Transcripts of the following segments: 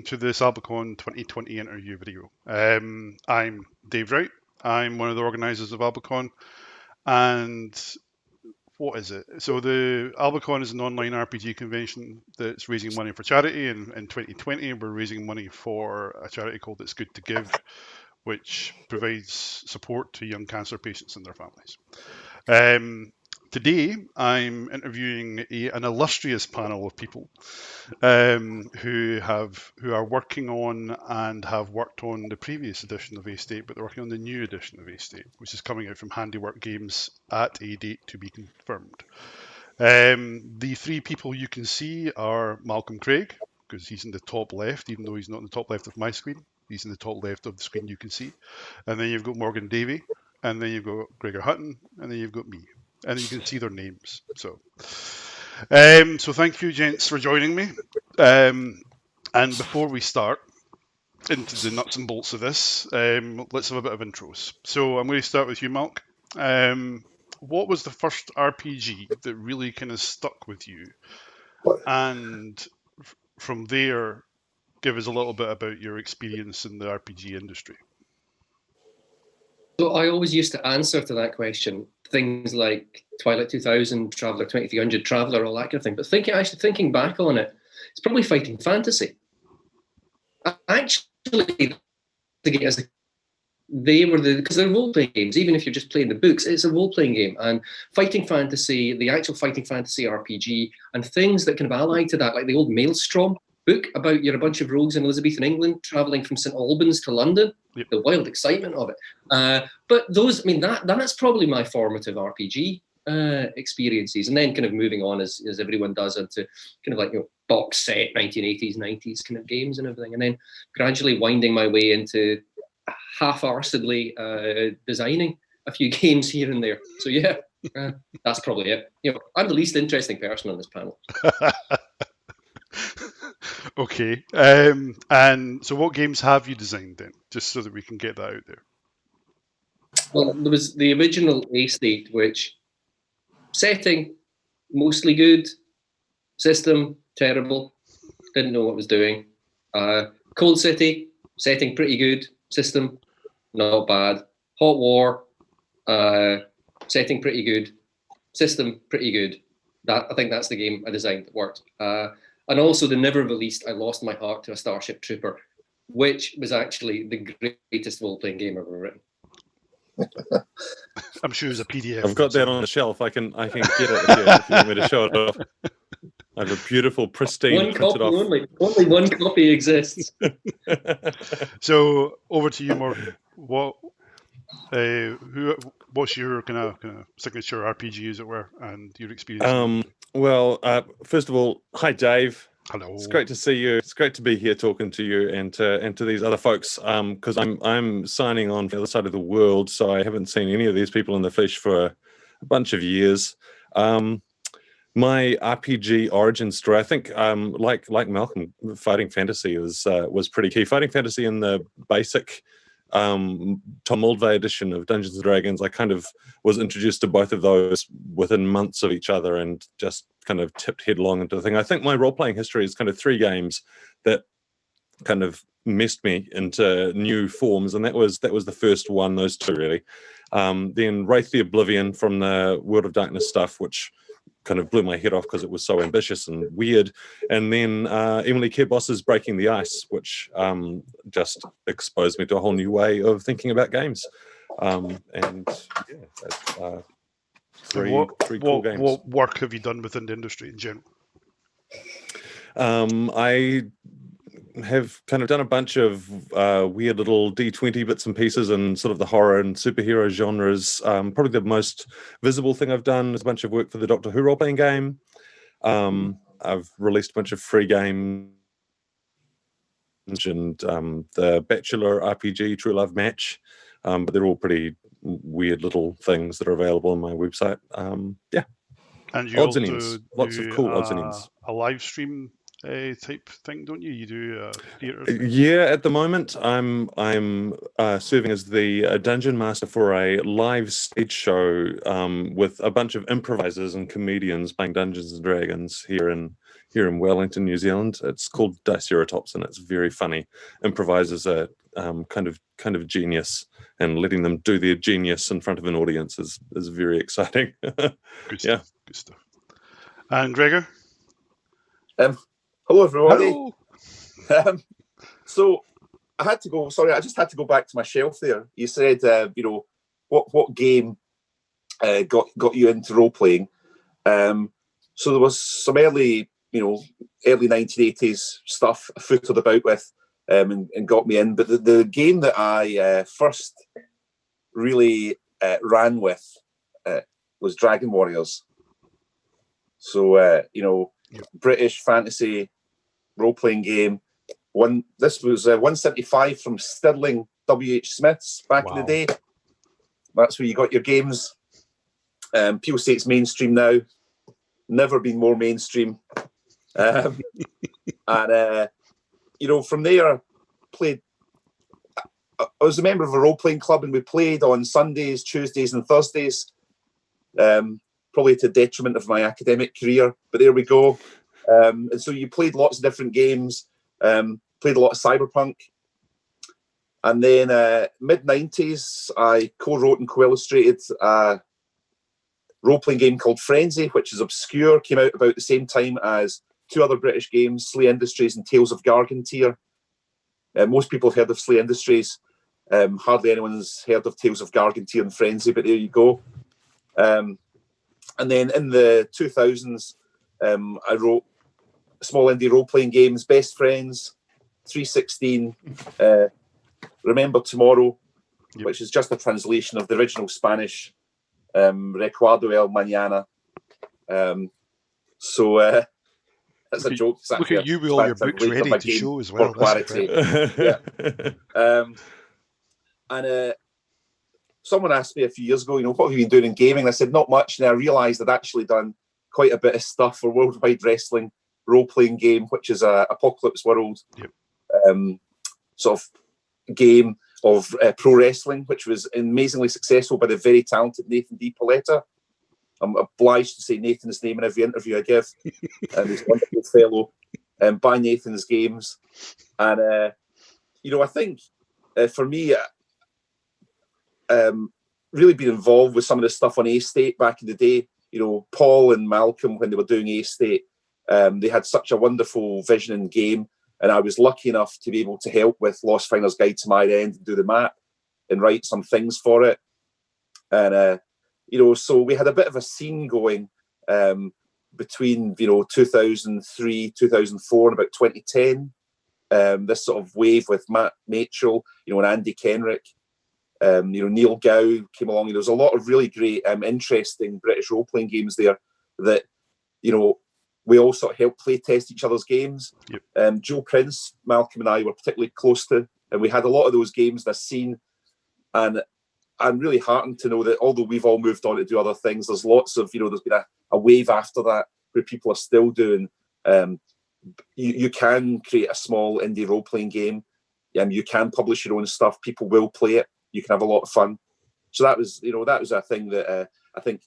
to this AlbaCon 2020 interview video. I'm Dave Wright. I'm one of the organisers of AlbaCon, and what is it? So the AlbaCon is an online RPG convention that's raising money for charity, and in 2020 we're raising money for a charity called It's Good to Give, which provides support to young cancer patients and their families. Today, I'm interviewing an illustrious panel of people who are working on and have worked on the previous edition of A-State, but they're working on the new edition of A-State, which is coming out from Handiwork Games at a date to be confirmed. The three people you can see are Malcolm Craig, because he's in the top left, even though he's not in the top left of my screen. He's in the top left of the screen you can see. And then you've got Morgan Davey, and then you've got Gregor Hutton, and then you've got me. And you can see their names. So thank you, gents, for joining me. And before we start into the nuts and bolts of this, let's have a bit of intros. So I'm going to start with you, Malk. What was the first RPG that really kind of stuck with you? And from there, give us a little bit about your experience in the RPG industry. So I always used to answer to that question things like Twilight 2000, Traveller 2300, Traveller, all that kind of thing. But thinking back on it, it's probably Fighting Fantasy. Actually, because they're role-playing games. Even if you're just playing the books, it's a role-playing game. And Fighting Fantasy, the actual Fighting Fantasy RPG, and things that kind of ally to that, like the old Maelstrom book about you're a bunch of rogues in Elizabethan England traveling from St Albans to London. Yep. The wild excitement of it. But those, I mean, that's probably my formative RPG experiences, and then kind of moving on as everyone does into kind of like box set 1980s, 90s kind of games and everything, and then gradually winding my way into half-arsedly designing a few games here and there. So yeah, that's probably it. I'm the least interesting person on this panel. Okay. And so what games have you designed then, just so that we can get that out there? Well, there was the original A-State, which setting, mostly good, system, terrible, didn't know what it was doing. Cold City, setting pretty good, system, not bad. Hot War, setting pretty good, system pretty good. I think that's the game I designed that worked. And also the never released I Lost My Heart to a Starship Trooper, which was actually the greatest role-playing game I've ever written. I'm sure it's a PDF. I've got that on the shelf. I can get it if you want me to show it off. I have a beautiful, pristine, one copy off. Only one copy exists. So over to you, Morgan. What's your kind of signature RPG, as it were, and your experience? Well, first of all, hi Dave. Hello. It's great to see you. It's great to be here talking to you and to these other folks. Because I'm signing on from the other side of the world, so I haven't seen any of these people in the flesh for a bunch of years. My RPG origin story, I think, like Malcolm, Fighting Fantasy was pretty key. Fighting Fantasy in the basic Tom Moldvay edition of Dungeons & Dragons, I kind of was introduced to both of those within months of each other and just kind of tipped headlong into the thing. I think my role-playing history is kind of 3 games that kind of messed me into new forms, and that was the first one, those 2 really. Then Wraith the Oblivion from the World of Darkness stuff, which kind of blew my head off because it was so ambitious and weird. And then Emily Kerbos's Breaking the Ice, which just exposed me to a whole new way of thinking about games. And yeah, three cool games. What work have you done within the industry in general? I have kind of done a bunch of weird little D20 bits and pieces in sort of the horror and superhero genres. Probably the most visible thing I've done is a bunch of work for the Doctor Who role-playing game. I've released a bunch of free games and the Bachelor RPG True Love Match, but they're all pretty weird little things that are available on my website. Yeah. And you odds also and ends. Lots of cool odds and ends. A live stream type thing, don't you? You do theatre thing. Yeah, at the moment, I'm serving as the dungeon master for a live stage show with a bunch of improvisers and comedians playing Dungeons and Dragons here in Wellington, New Zealand. It's called Shoutouts, and it's very funny. Improvisers are kind of genius, and letting them do their genius in front of an audience is very exciting. Good stuff. Good stuff. And Gregor? Hello, everybody. Hello. So I had to go. Sorry, I just had to go back to my shelf there. You said, what game got you into role playing? So there was some early 1980s stuff I footed about with, and got me in. But the game that I first really ran with was Dragon Warriors. So British fantasy role-playing game. This was 175 from Stirling W.H. Smith's back in the day. That's where you got your games. People say it's mainstream now. Never been more mainstream. And from there, played. I was a member of a role-playing club, and we played on Sundays, Tuesdays, and Thursdays. Probably to the detriment of my academic career, but there we go. And so you played lots of different games, played a lot of Cyberpunk. And then mid-90s, I co-wrote and co-illustrated a role-playing game called Frenzy, which is obscure, came out about the same time as two other British games, Slay Industries and Tales of Gargantier. Most people have heard of Slay Industries. Hardly anyone's heard of Tales of Gargantier and Frenzy, but there you go. And then in the 2000s, I wrote small indie role-playing games, Best Friends, 316, Remember Tomorrow, which is just a translation of the original Spanish, Recuerdo el Mañana. That's a joke. Look at you with all your books ready to show as well. For clarity. And someone asked me a few years ago, what have you been doing in gaming? I said, not much. And I realised I'd actually done quite a bit of stuff for Worldwide Wrestling role-playing game, which is a Apocalypse World sort of game of pro wrestling, which was amazingly successful by the very talented Nathan D. Paletta. I'm obliged to say Nathan's name in every interview I give. And he's a wonderful fellow. Buy Nathan's games. And, I think for me, really been involved with some of the stuff on A-State back in the day. Paul and Malcolm, when they were doing A-State, they had such a wonderful vision and game, and I was lucky enough to be able to help with Lost Finder's Guide to My End and do the map and write some things for it. And so we had a bit of a scene going between 2003, 2004, and about 2010. This sort of wave with Matt Mitchell, and Andy Kenrick. Neil Gow came along. There was a lot of really great, interesting British role-playing games there that, we all sort of helped play test each other's games. Joe Prince, Malcolm and I were particularly close to, and we had a lot of those games this scene. And I'm really heartened to know that although we've all moved on to do other things, there's lots of, there's been a wave after that where people are still doing, you can create a small indie role-playing game. You can publish your own stuff. People will play it. You can have a lot of fun. So that was a thing that I think,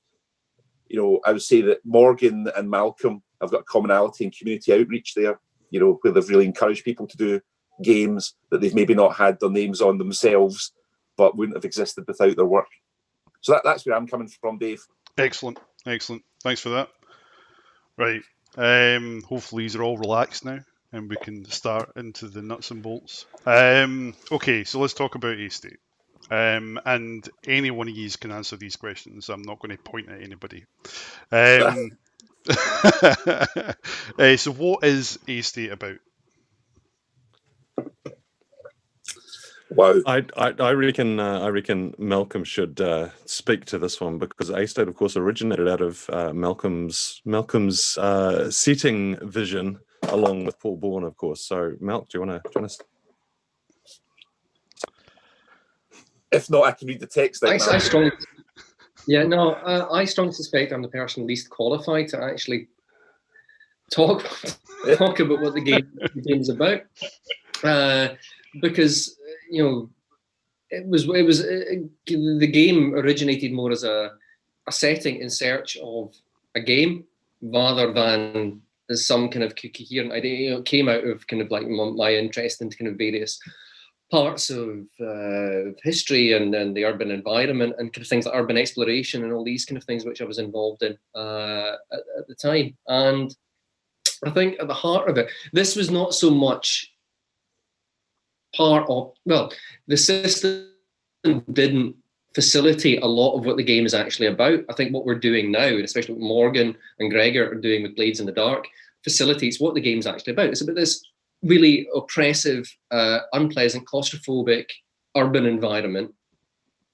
I would say that Morgan and Malcolm have got a commonality in community outreach there, where they've really encouraged people to do games that they've maybe not had their names on themselves, but wouldn't have existed without their work. So that's where I'm coming from, Dave. Excellent. Thanks for that. Right. Hopefully these are all relaxed now, and we can start into the nuts and bolts. Okay, so let's talk about A-State. And any one of you can answer these questions. I'm not going to point at anybody. So what is A-State about? Wow. I reckon Malcolm should speak to this one, because A-State, of course, originated out of Malcolm's setting vision, along with Paul Bourne, of course. So, Malc, do you want to? If not, I can read the text. I strongly suspect I'm the person least qualified to actually talk about what the game is about, because the game originated more as a setting in search of a game rather than as some kind of coherent idea. It came out of kind of like my interest in kind of various parts of history and the urban environment and kind of things like urban exploration and all these kind of things which I was involved in at the time. And I think at the heart of it, this was not so much part of, well, the system didn't facilitate a lot of what the game is actually about. I think what we're doing now, especially what Morgan and Gregor are doing with Blades in the Dark, facilitates what the game's actually about. It's about this really oppressive, unpleasant, claustrophobic urban environment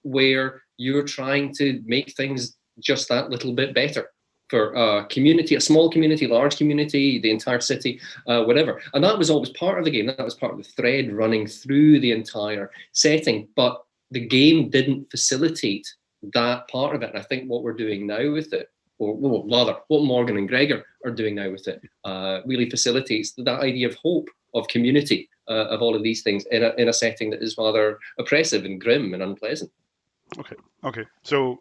where you're trying to make things just that little bit better for a community, a small community, large community, the entire city, whatever. And that was always part of the game. That was part of the thread running through the entire setting. But the game didn't facilitate that part of it. And I think what we're doing now with it, or rather, what Morgan and Gregor are doing now with it, really facilitates that idea of hope, of community, of all of these things in a setting that is rather oppressive and grim and unpleasant. Okay. So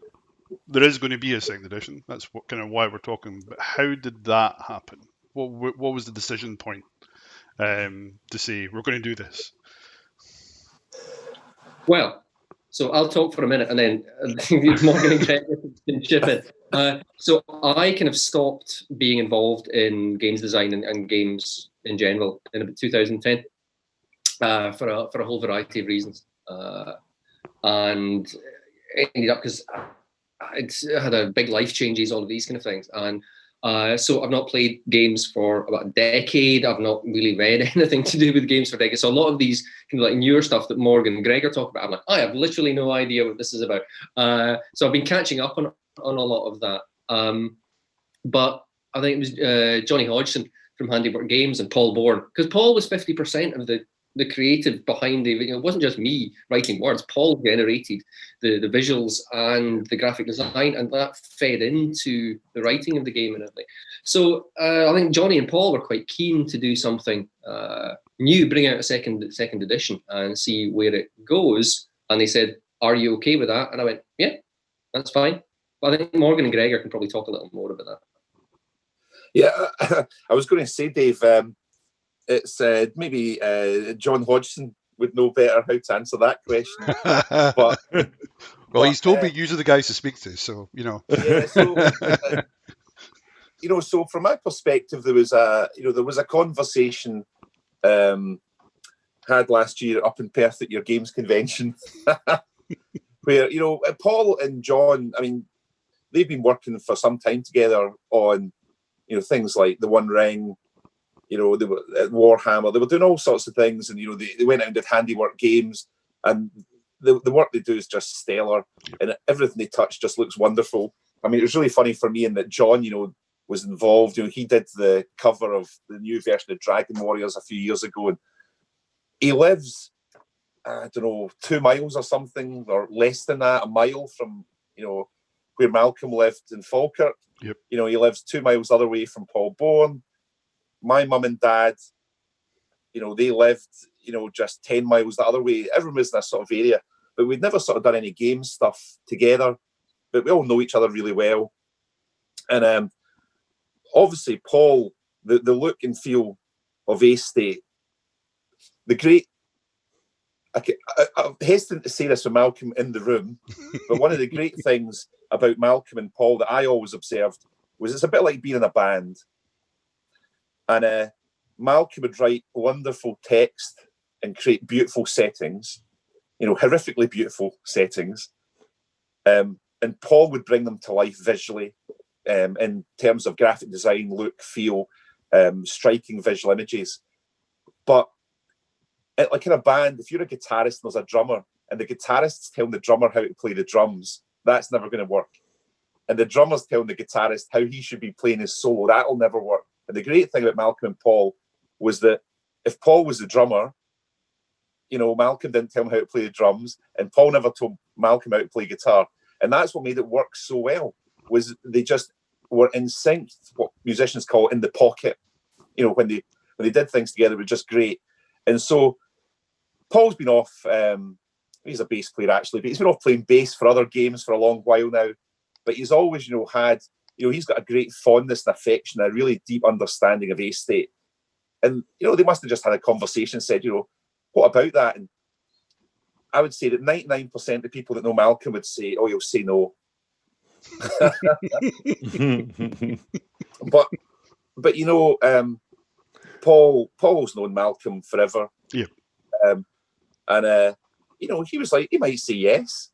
there is going to be a second edition. That's what kind of why we're talking. But how did that happen? What was the decision point to say we're going to do this? Well, so I'll talk for a minute and then Morgan and Gregor can chip in. So I kind of stopped being involved in games design and games in general in about 2010 for a whole variety of reasons. And it ended up because I had a big life changes, all of these kind of things. And so I've not played games for about a decade. I've not really read anything to do with games for decades. So a lot of these kind of like newer stuff that Morgan and Gregor talk about, I'm like, I have literally no idea what this is about. So I've been catching up on a lot of that. But I think it was Johnny Hodgson from Handiwork Games and Paul Bourne, because Paul was 50% of the creative behind the, it wasn't just me writing words. Paul generated the visuals and the graphic design, and that fed into the writing of the game and everything. So I think Johnny and Paul were quite keen to do something new, bring out a second edition and see where it goes. And they said, "Are you okay with that?" And I went, "Yeah, that's fine." But I think Morgan and Gregor can probably talk a little more about that. Yeah, I was going to say, Dave, it's maybe John Hodgson would know better how to answer that question. Well, he's told me you're the guys to speak to, so you know. Yeah, so so from my perspective, there was a conversation had last year up in Perth at your games convention, where Paul and John, I mean, they've been working for some time together on things like the One Ring. They were at Warhammer. They were doing all sorts of things, and they went out and did Handiwork Games, and the work they do is just stellar, and everything they touch just looks wonderful. I mean, it was really funny for me in that John, was involved. He did the cover of the new version of Dragon Warriors a few years ago, and he lives, I don't know, 2 miles or something, or less than that, a mile from where Malcolm lived in Falkirk. Yep. He lives 2 miles the other way from Paul Bourne. My mum and dad, they lived, just 10 miles the other way. Everyone was in this sort of area, but we'd never sort of done any game stuff together. But we all know each other really well. And obviously, Paul, the look and feel of A State, the great. I'm hesitant to say this with Malcolm in the room, but one of the great things about Malcolm and Paul that I always observed was it's a bit like being in a band. And Malcolm would write wonderful text and create beautiful settings, horrifically beautiful settings. And Paul would bring them to life visually in terms of graphic design, look, feel, striking visual images. But like in a band, if you're a guitarist and there's a drummer and the guitarist's telling the drummer how to play the drums, that's never going to work. And the drummer's telling the guitarist how he should be playing his solo, that'll never work. And the great thing about Malcolm and Paul was that if Paul was the drummer, Malcolm didn't tell him how to play the drums, and Paul never told Malcolm how to play guitar. And that's what made it work so well, was they just were in sync, what musicians call in the pocket. you know, when they did things together, were just great. And so Paul's been off. He's a bass player actually, but he's been off playing bass for other games for a long while now. But he's always, you know, had, you know, he's got a great fondness and affection, a really deep understanding of A State. And, you know, they must have just had a conversation and said, you know, what about that? And I would say that 99% of people that know Malcolm would say, oh, you'll say no. But you know, Paul's known Malcolm forever. Yeah. And you know, he was like, he might say yes.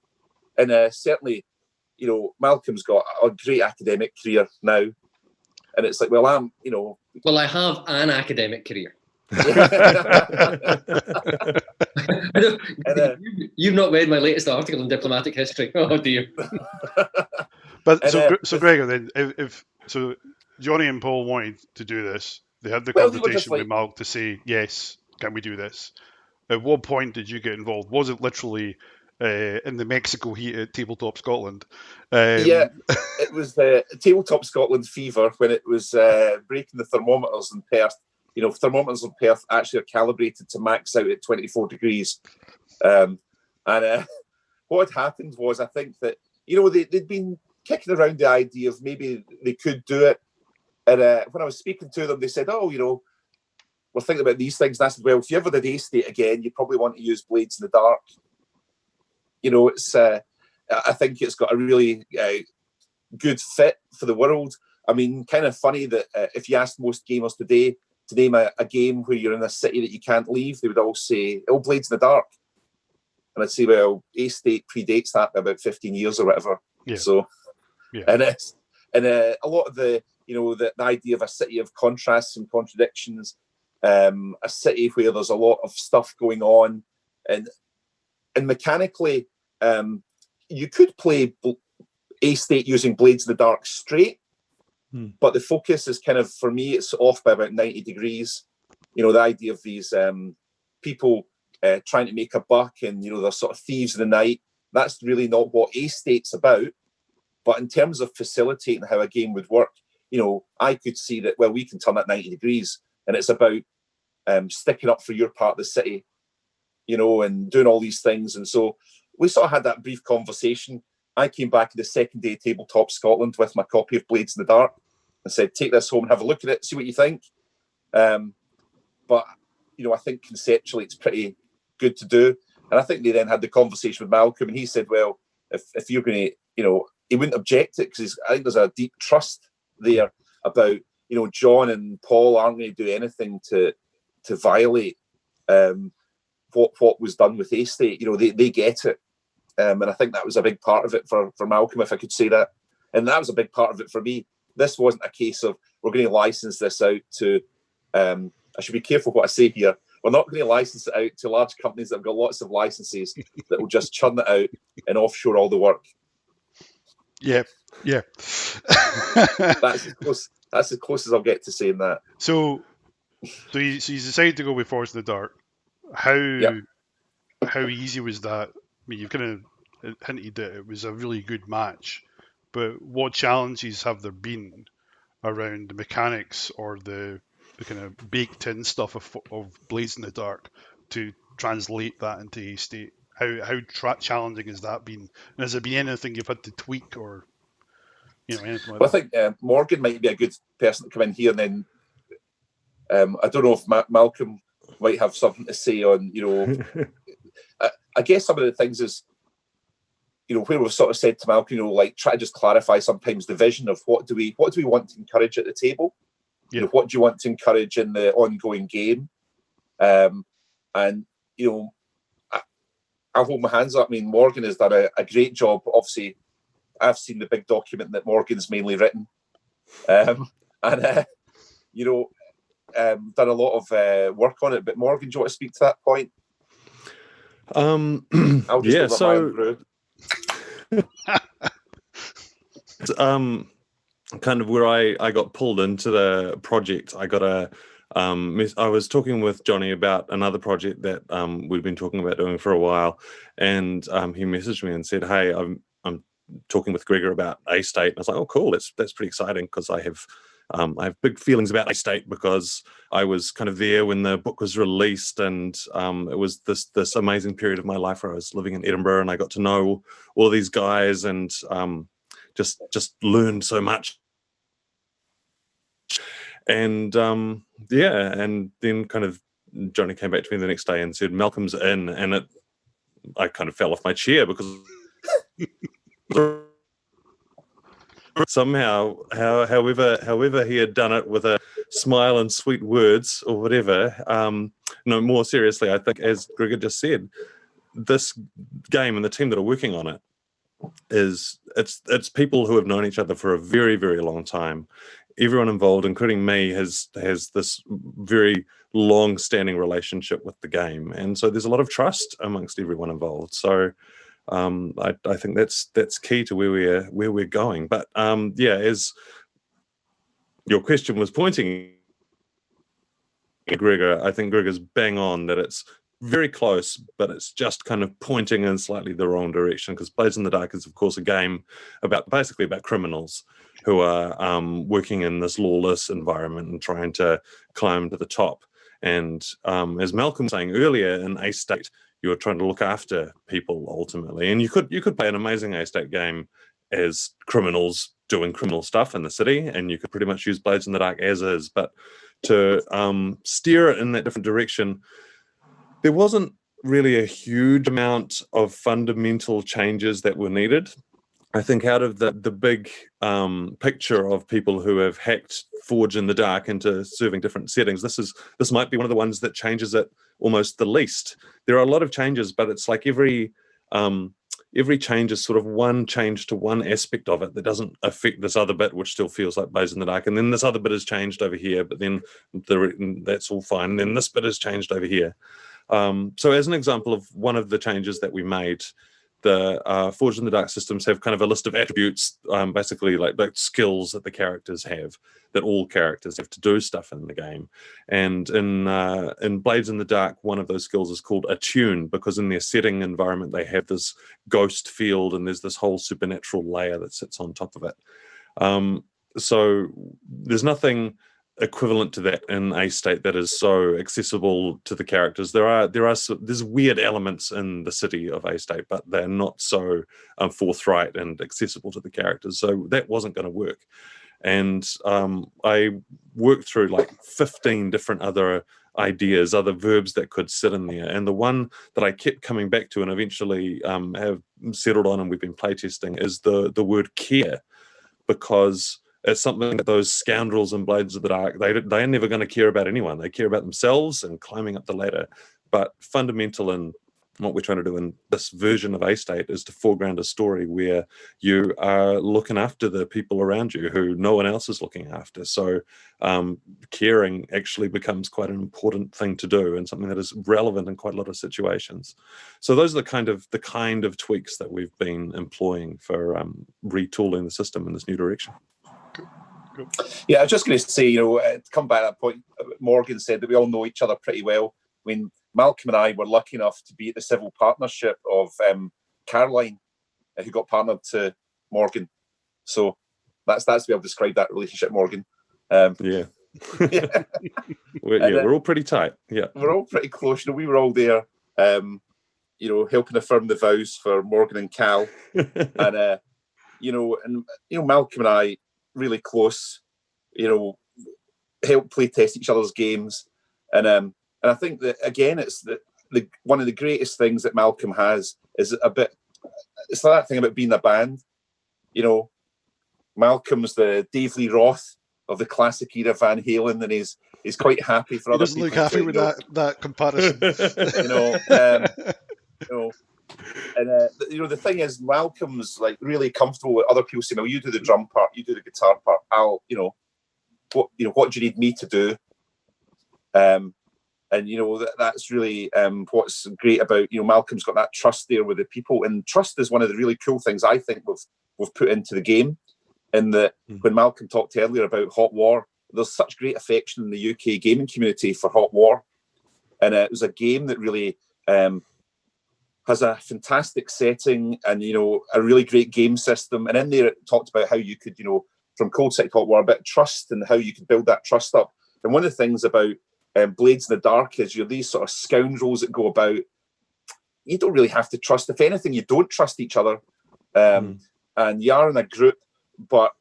And certainly, you know, Malcolm's got a great academic career now. And it's like, well, I'm, you know. Well, I have an academic career. You've not read my latest article in diplomatic history. Oh dear. But so Gregor, then, if so, Johnny and Paul wanted to do this. They had the conversation with Malk to say, yes, can we do this? At what point did you get involved? Was it literally in the Mexico heat at Tabletop Scotland? Yeah, it was Tabletop Scotland fever when it was breaking the thermometers in Perth. You know, thermometers in Perth actually are calibrated to max out at 24 degrees. And what had happened was, I think that, you know, they'd been kicking around the idea of maybe they could do it. And when I was speaking to them, they said, oh, you know, we're thinking about these things. And I said, well, if you ever did A State again, you probably want to use Blades in the Dark. You know, it's I think it's got a really good fit for the world. I mean, kind of funny that if you asked most gamers today to name a game where you're in a city that you can't leave, they would all say, oh, Blades in the Dark. And I'd say, well, A State predates that by about 15 years or whatever. Yeah. So, yeah. And a lot of the, you know, the idea of a city of contrasts and contradictions, a city where there's a lot of stuff going on, and mechanically, you could play A State using Blades in the Dark straight, but the focus is kind of, for me, it's off by about 90 degrees. You know, the idea of these people trying to make a buck, and, you know, they're sort of thieves in the night. That's really not what A State's about. But in terms of facilitating how a game would work, you know, I could see that, well, we can turn that 90 degrees, and it's about sticking up for your part of the city, you know, and doing all these things. And so we sort of had that brief conversation. I came back the second day Tabletop Scotland with my copy of Blades in the Dark and said, take this home and have a look at it, see what you think. But, you know, I think conceptually it's pretty good to do. And I think they then had the conversation with Malcolm, and he said, well, if you're going to, you know, he wouldn't object it, because I think there's a deep trust there about, you know, John and Paul aren't going to do anything to violate what was done with A State. You know, they get it. And I think that was a big part of it for Malcolm, if I could say that. And that was a big part of it for me. This wasn't a case of, we're going to license this out to, I should be careful what I say here. We're not going to license it out to large companies that have got lots of licenses that will just churn it out and offshore all the work. Yeah. That's as close as I'll get to saying that. So you decided to go with Force in the Dark. How easy was that? I mean, you've kind of hinted that it was a really good match, but what challenges have there been around the mechanics or the kind of baked in stuff of Blades in the Dark to translate that into A State? How challenging has that been? And has there been anything you've had to tweak, or, you know, anything like that? I think Morgan might be a good person to come in here, and then I don't know if Malcolm might have something to say on, you know, I guess some of the things is, you know, where we've sort of said to Malcolm, you know, like, try to just clarify sometimes the vision of what do we want to encourage at the table? Yeah. You know, what do you want to encourage in the ongoing game? And, you know, I'll hold my hands up. I mean, Morgan has done a great job. Obviously, I've seen the big document that Morgan's mainly written. And, you know, done a lot of work on it. But Morgan, do you want to speak to that point? I'll just kind of where I got pulled into the project. I got I was talking with Johnny about another project that we've been talking about doing for a while, and he messaged me and said, "Hey, I'm talking with Gregor about A State. And I was like, oh, cool, that's pretty exciting, because I have big feelings about A State, because I was kind of there when the book was released, and it was this amazing period of my life where I was living in Edinburgh, and I got to know all these guys, and just learned so much. And and then kind of Johnny came back to me the next day and said, Malcolm's in, and I kind of fell off my chair, because somehow, however he had done it with a smile and sweet words or whatever. No, more seriously, I think, as Gregor just said, this game and the team that are working on it it's people who have known each other for a very, very long time. Everyone involved, including me, has this very long-standing relationship with the game, and so there's a lot of trust amongst everyone involved. So I think that's key to where we're going. But as your question was pointing, Gregor, I think Gregor's bang on that it's very close, but it's just kind of pointing in slightly the wrong direction, because Blades in the Dark is, of course, a game basically about criminals who are working in this lawless environment and trying to climb to the top. And as Malcolm was saying earlier, in A State, you're trying to look after people ultimately. And you could play an amazing A State game as criminals doing criminal stuff in the city, and you could pretty much use Blades in the Dark as is. But to steer it in that different direction, there wasn't really a huge amount of fundamental changes that were needed. I think out of the big picture of people who have hacked Forge in the Dark into serving different settings, this might be one of the ones that changes it almost the least. There are a lot of changes, but it's like every change is sort of one change to one aspect of it that doesn't affect this other bit, which still feels like Blades in the Dark. And then this other bit is changed over here, but then that's all fine. And then this bit is changed over here. So as an example of one of the changes that we made, the Forged in the Dark systems have kind of a list of attributes, basically like skills that the characters have, that all characters have to do stuff in the game. And in Blades in the Dark, one of those skills is called Attune, because in their setting environment, they have this ghost field, and there's this whole supernatural layer that sits on top of it. So there's nothing equivalent to that in A State that is so accessible to the characters. There's weird elements in the city of A State, but they're not so forthright and accessible to the characters. So that wasn't going to work. And I worked through like 15 different other ideas, other verbs that could sit in there. And the one that I kept coming back to and eventually have settled on and we've been playtesting is the word care, because it's something that those scoundrels in Blades of the Dark, they are never going to care about anyone. They care about themselves and climbing up the ladder. But fundamental in what we're trying to do in this version of A State is to foreground a story where you are looking after the people around you who no one else is looking after. So caring actually becomes quite an important thing to do, and something that is relevant in quite a lot of situations. So those are the kind of tweaks that we've been employing for retooling the system in this new direction. Yeah, I was just going to say, to come back to that point, Morgan said that we all know each other pretty well. I mean, Malcolm and I were lucky enough to be at the civil partnership of Caroline, who got partnered to Morgan. So that's the way I've described that relationship, Morgan. Yeah. We're all pretty tight. Yeah, we're all pretty close. We were all there, helping affirm the vows for Morgan and Cal, and Malcolm and I really close. Help play test each other's games, and I think that again, it's the one of the greatest things that Malcolm has is it's that thing about being a band. Malcolm's the Dave Lee Roth of the classic era Van Halen, and he's quite happy for other people. He doesn't look happy with that comparison. And the thing is, Malcolm's like really comfortable with other people saying, "Well, you do the drum part, you do the guitar part. I'll, what do you need me to do?" That's really what's great about Malcolm's got that trust there with the people, and trust is one of the really cool things I think we've put into the game. In that, when Malcolm talked earlier about Hot War, there's such great affection in the UK gaming community for Hot War, and it was a game that really has a fantastic setting and, you know, a really great game system. And in there, it talked about how you could, you know, from Cold City Hot War, a bit of trust and how you could build that trust up. And one of the things about Blades in the Dark is you're these sort of scoundrels that go about. You don't really have to trust. If anything, you don't trust each other. And you are in a group, but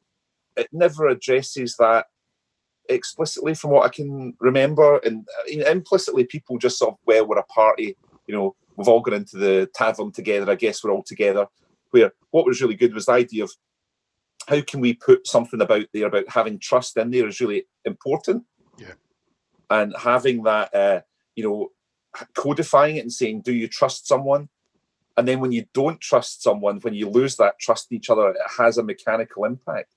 it never addresses that explicitly from what I can remember. And implicitly, people just sort of, well, we're a party, you know, we've all gone into the tavern together, I guess we're all together. Where what was really good was the idea of how can we put something about there about having trust in there is really important. Yeah. And having that, you know, codifying it and saying, do you trust someone? And then when you don't trust someone, when you lose that trust in each other, it has a mechanical impact.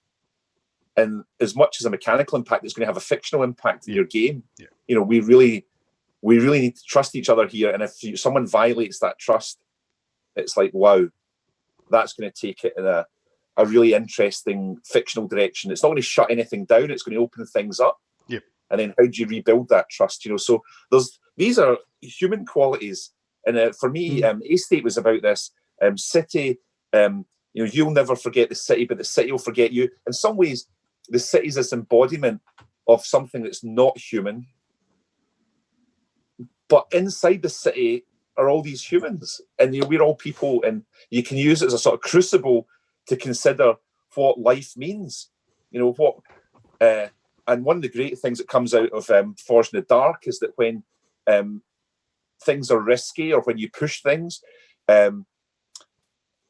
And as much as a mechanical impact, it's going to have a fictional impact in your game. Yeah. You know, we really need to trust each other here. And if someone violates that trust, it's like, wow, that's going to take it in a really interesting fictional direction. It's not going to shut anything down. It's going to open things up. Yep. And then how do you rebuild that trust? You know, so these are human qualities. And for me, A-State was about this city. You know, you'll never forget the city, but the city will forget you. In some ways, the city is this embodiment of something that's not human. But inside the city are all these humans, and you know, we're all people, and you can use it as a sort of crucible to consider what life means. You know, what and one of the great things that comes out of Forged in the Dark is that when things are risky or when you push things, in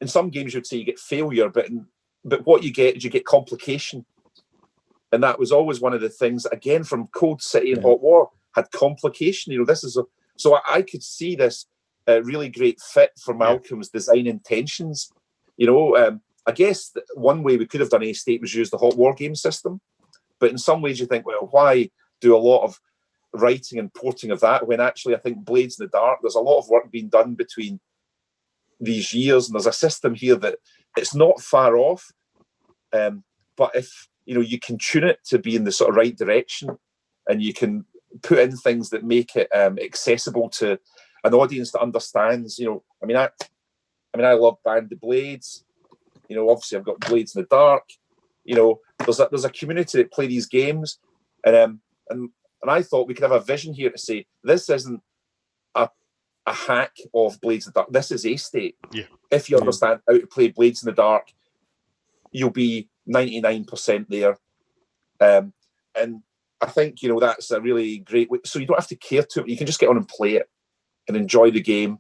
some games you'd say you get failure, but what you get is you get complication. And that was always one of the things, again, from Cold City and Hot War, had complication. You know, this is so I could see this really great fit for Malcolm's design intentions. You know, I guess one way we could have done A-State was use the Hot War game system, but in some ways you think, well, why do a lot of writing and porting of that when actually I think Blades in the Dark, there's a lot of work being done between these years, and there's a system here that it's not far off, but if you know, you can tune it to be in the sort of right direction, and you can put in things that make it accessible to an audience that understands. You know, I mean, I love Band of Blades. You know, obviously I've got Blades in the Dark. You know, there's a community that play these games, and I thought we could have a vision here to say this isn't a hack of Blades in the Dark. This is A-State. Yeah. If you understand how to play Blades in the Dark, you'll be 99% there. And I think, you know, that's a really great way. So you don't have to care to it. You can just get on and play it and enjoy the game.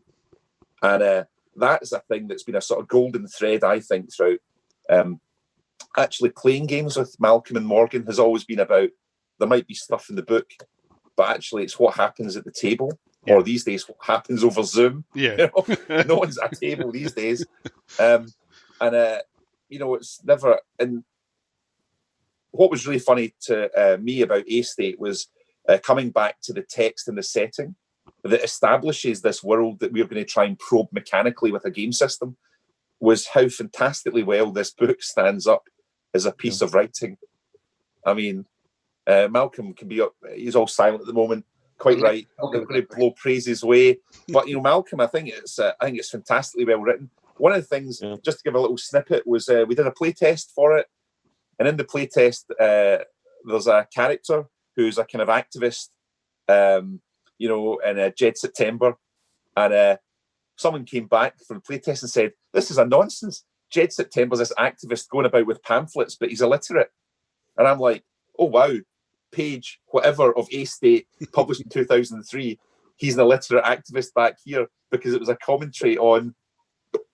And that's a thing that's been a sort of golden thread, I think, throughout. Actually playing games with Malcolm and Morgan has always been about, there might be stuff in the book, but actually it's what happens at the table. Yeah. Or these days, what happens over Zoom. Yeah. You know? No one's at a table these days. You know, it's never. And what was really funny to me about A-State was coming back to the text and the setting that establishes this world that we're going to try and probe mechanically with a game system, was how fantastically well this book stands up as a piece of writing. I mean, Malcolm can be up, he's all silent at the moment, quite right. I'm not going to blow praise his way. But, you know, Malcolm, I think it's fantastically well written. One of the things, just to give a little snippet, was we did a play test for it. And in the play test, there's a character who's a kind of activist, you know, in Jed September. And someone came back from the play test and said, this is a nonsense. Jed September's this activist going about with pamphlets, but he's illiterate. And I'm like, oh, wow, page whatever of A-State, published in 2003, he's an illiterate activist back here, because it was a commentary on,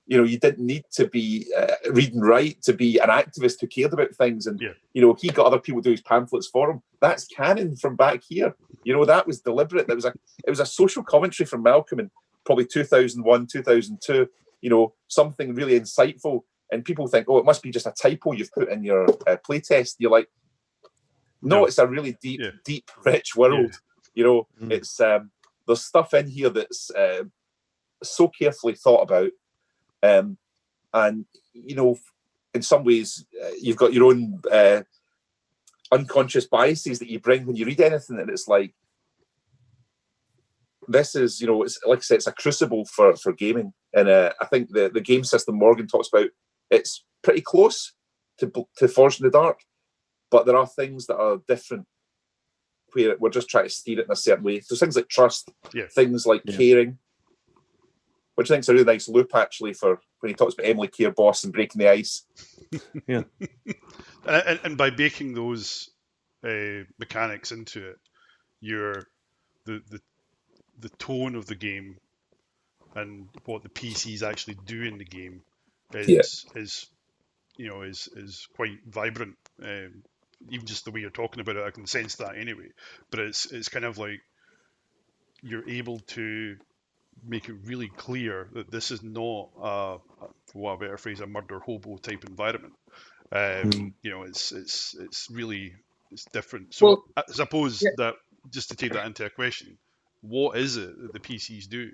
you know, you didn't need to be read and write to be an activist who cared about things. And, you know, he got other people to do his pamphlets for him. That's canon from back here. You know, that was deliberate. It was a social commentary from Malcolm in probably 2001, 2002, you know, something really insightful. And people think, oh, it must be just a typo you've put in your playtest. You're like, no, it's a really deep, rich world. You know, it's there's stuff in here that's so carefully thought about. And, you know, in some ways, you've got your own unconscious biases that you bring when you read anything. And it's like, this is, it's like I said, it's a crucible for gaming, and I think the game system Morgan talks about, it's pretty close to Forged in the Dark, but there are things that are different where we're just trying to steer it in a certain way. So things like trust, things like caring, which I think is a really nice loop actually for when he talks about Emily Care Boss and breaking the ice. Yeah. And by baking those mechanics into it, the tone of the game and what the PCs actually do in the game is quite vibrant. Even just the way you're talking about it, I can sense that anyway. But it's kind of like you're able to make it really clear that this is not, for what a better phrase, a murder hobo type environment. It's really different. So Well, I suppose that just to take that into a question, what is it that the PCs do?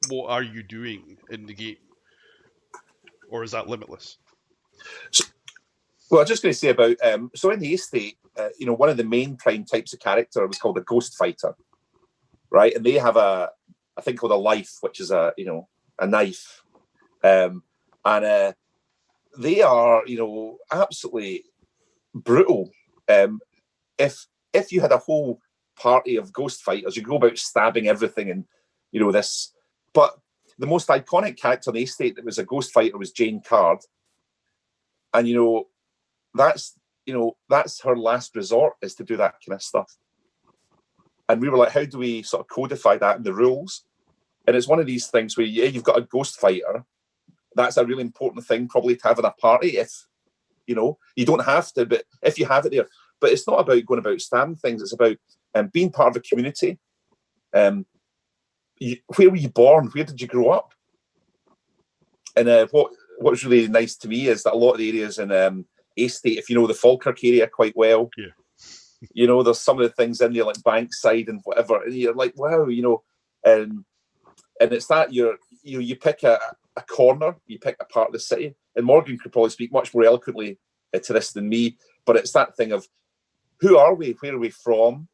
What are you doing in the game, or is that limitless? Well, I'm just going to say about so in the estate, one of the main prime types of character was called a ghost fighter, right? And they have a thing called a life, which is a knife, and they are absolutely brutal. If you had a whole party of ghost fighters, you go about stabbing everything and this. But the most iconic character in the estate that was a ghost fighter was Jane Card, and that's her last resort, is to do that kind of stuff. And we were like, how do we sort of codify that in the rules? And it's one of these things where you've got a ghost fighter. That's a really important thing probably to have in a party. If you don't have to, but if you have it there. But it's not about going about stabbing things. It's about being part of a community. Where were you born? Where did you grow up? And what was really nice to me is that a lot of the areas in estate, if you know the Falkirk area quite well, there's some of the things in there like Bankside and whatever, and you're like, wow, and it's that you pick a corner, you pick a part of the city, and Morgan could probably speak much more eloquently to this than me, but it's that thing of who are we, where are we from,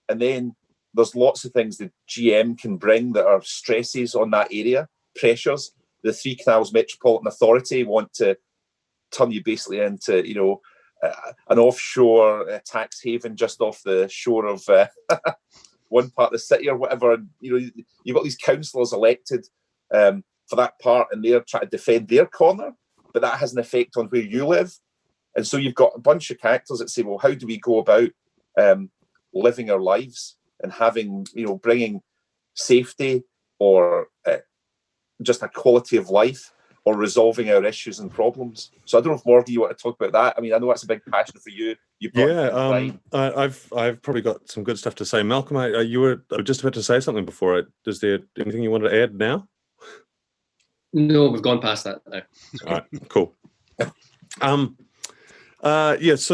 and then there's lots of things the GM can bring that are stresses on that area, pressures. The Three Canals Metropolitan Authority want to turn you basically into, an offshore tax haven just off the shore of one part of the city or whatever. And, you've got these councillors elected for that part, and they're trying to defend their corner, but that has an effect on where you live. And so you've got a bunch of characters that say, well, how do we go about living our lives and having, bringing safety or just a quality of life, or resolving our issues and problems. So I don't know if Morgan, you want to talk about that. I mean, I know that's a big passion for you. I've probably got some good stuff to say. Malcolm, you were just about to say something before. Is there anything you wanted to add now? No, we've gone past that now. All right, cool. So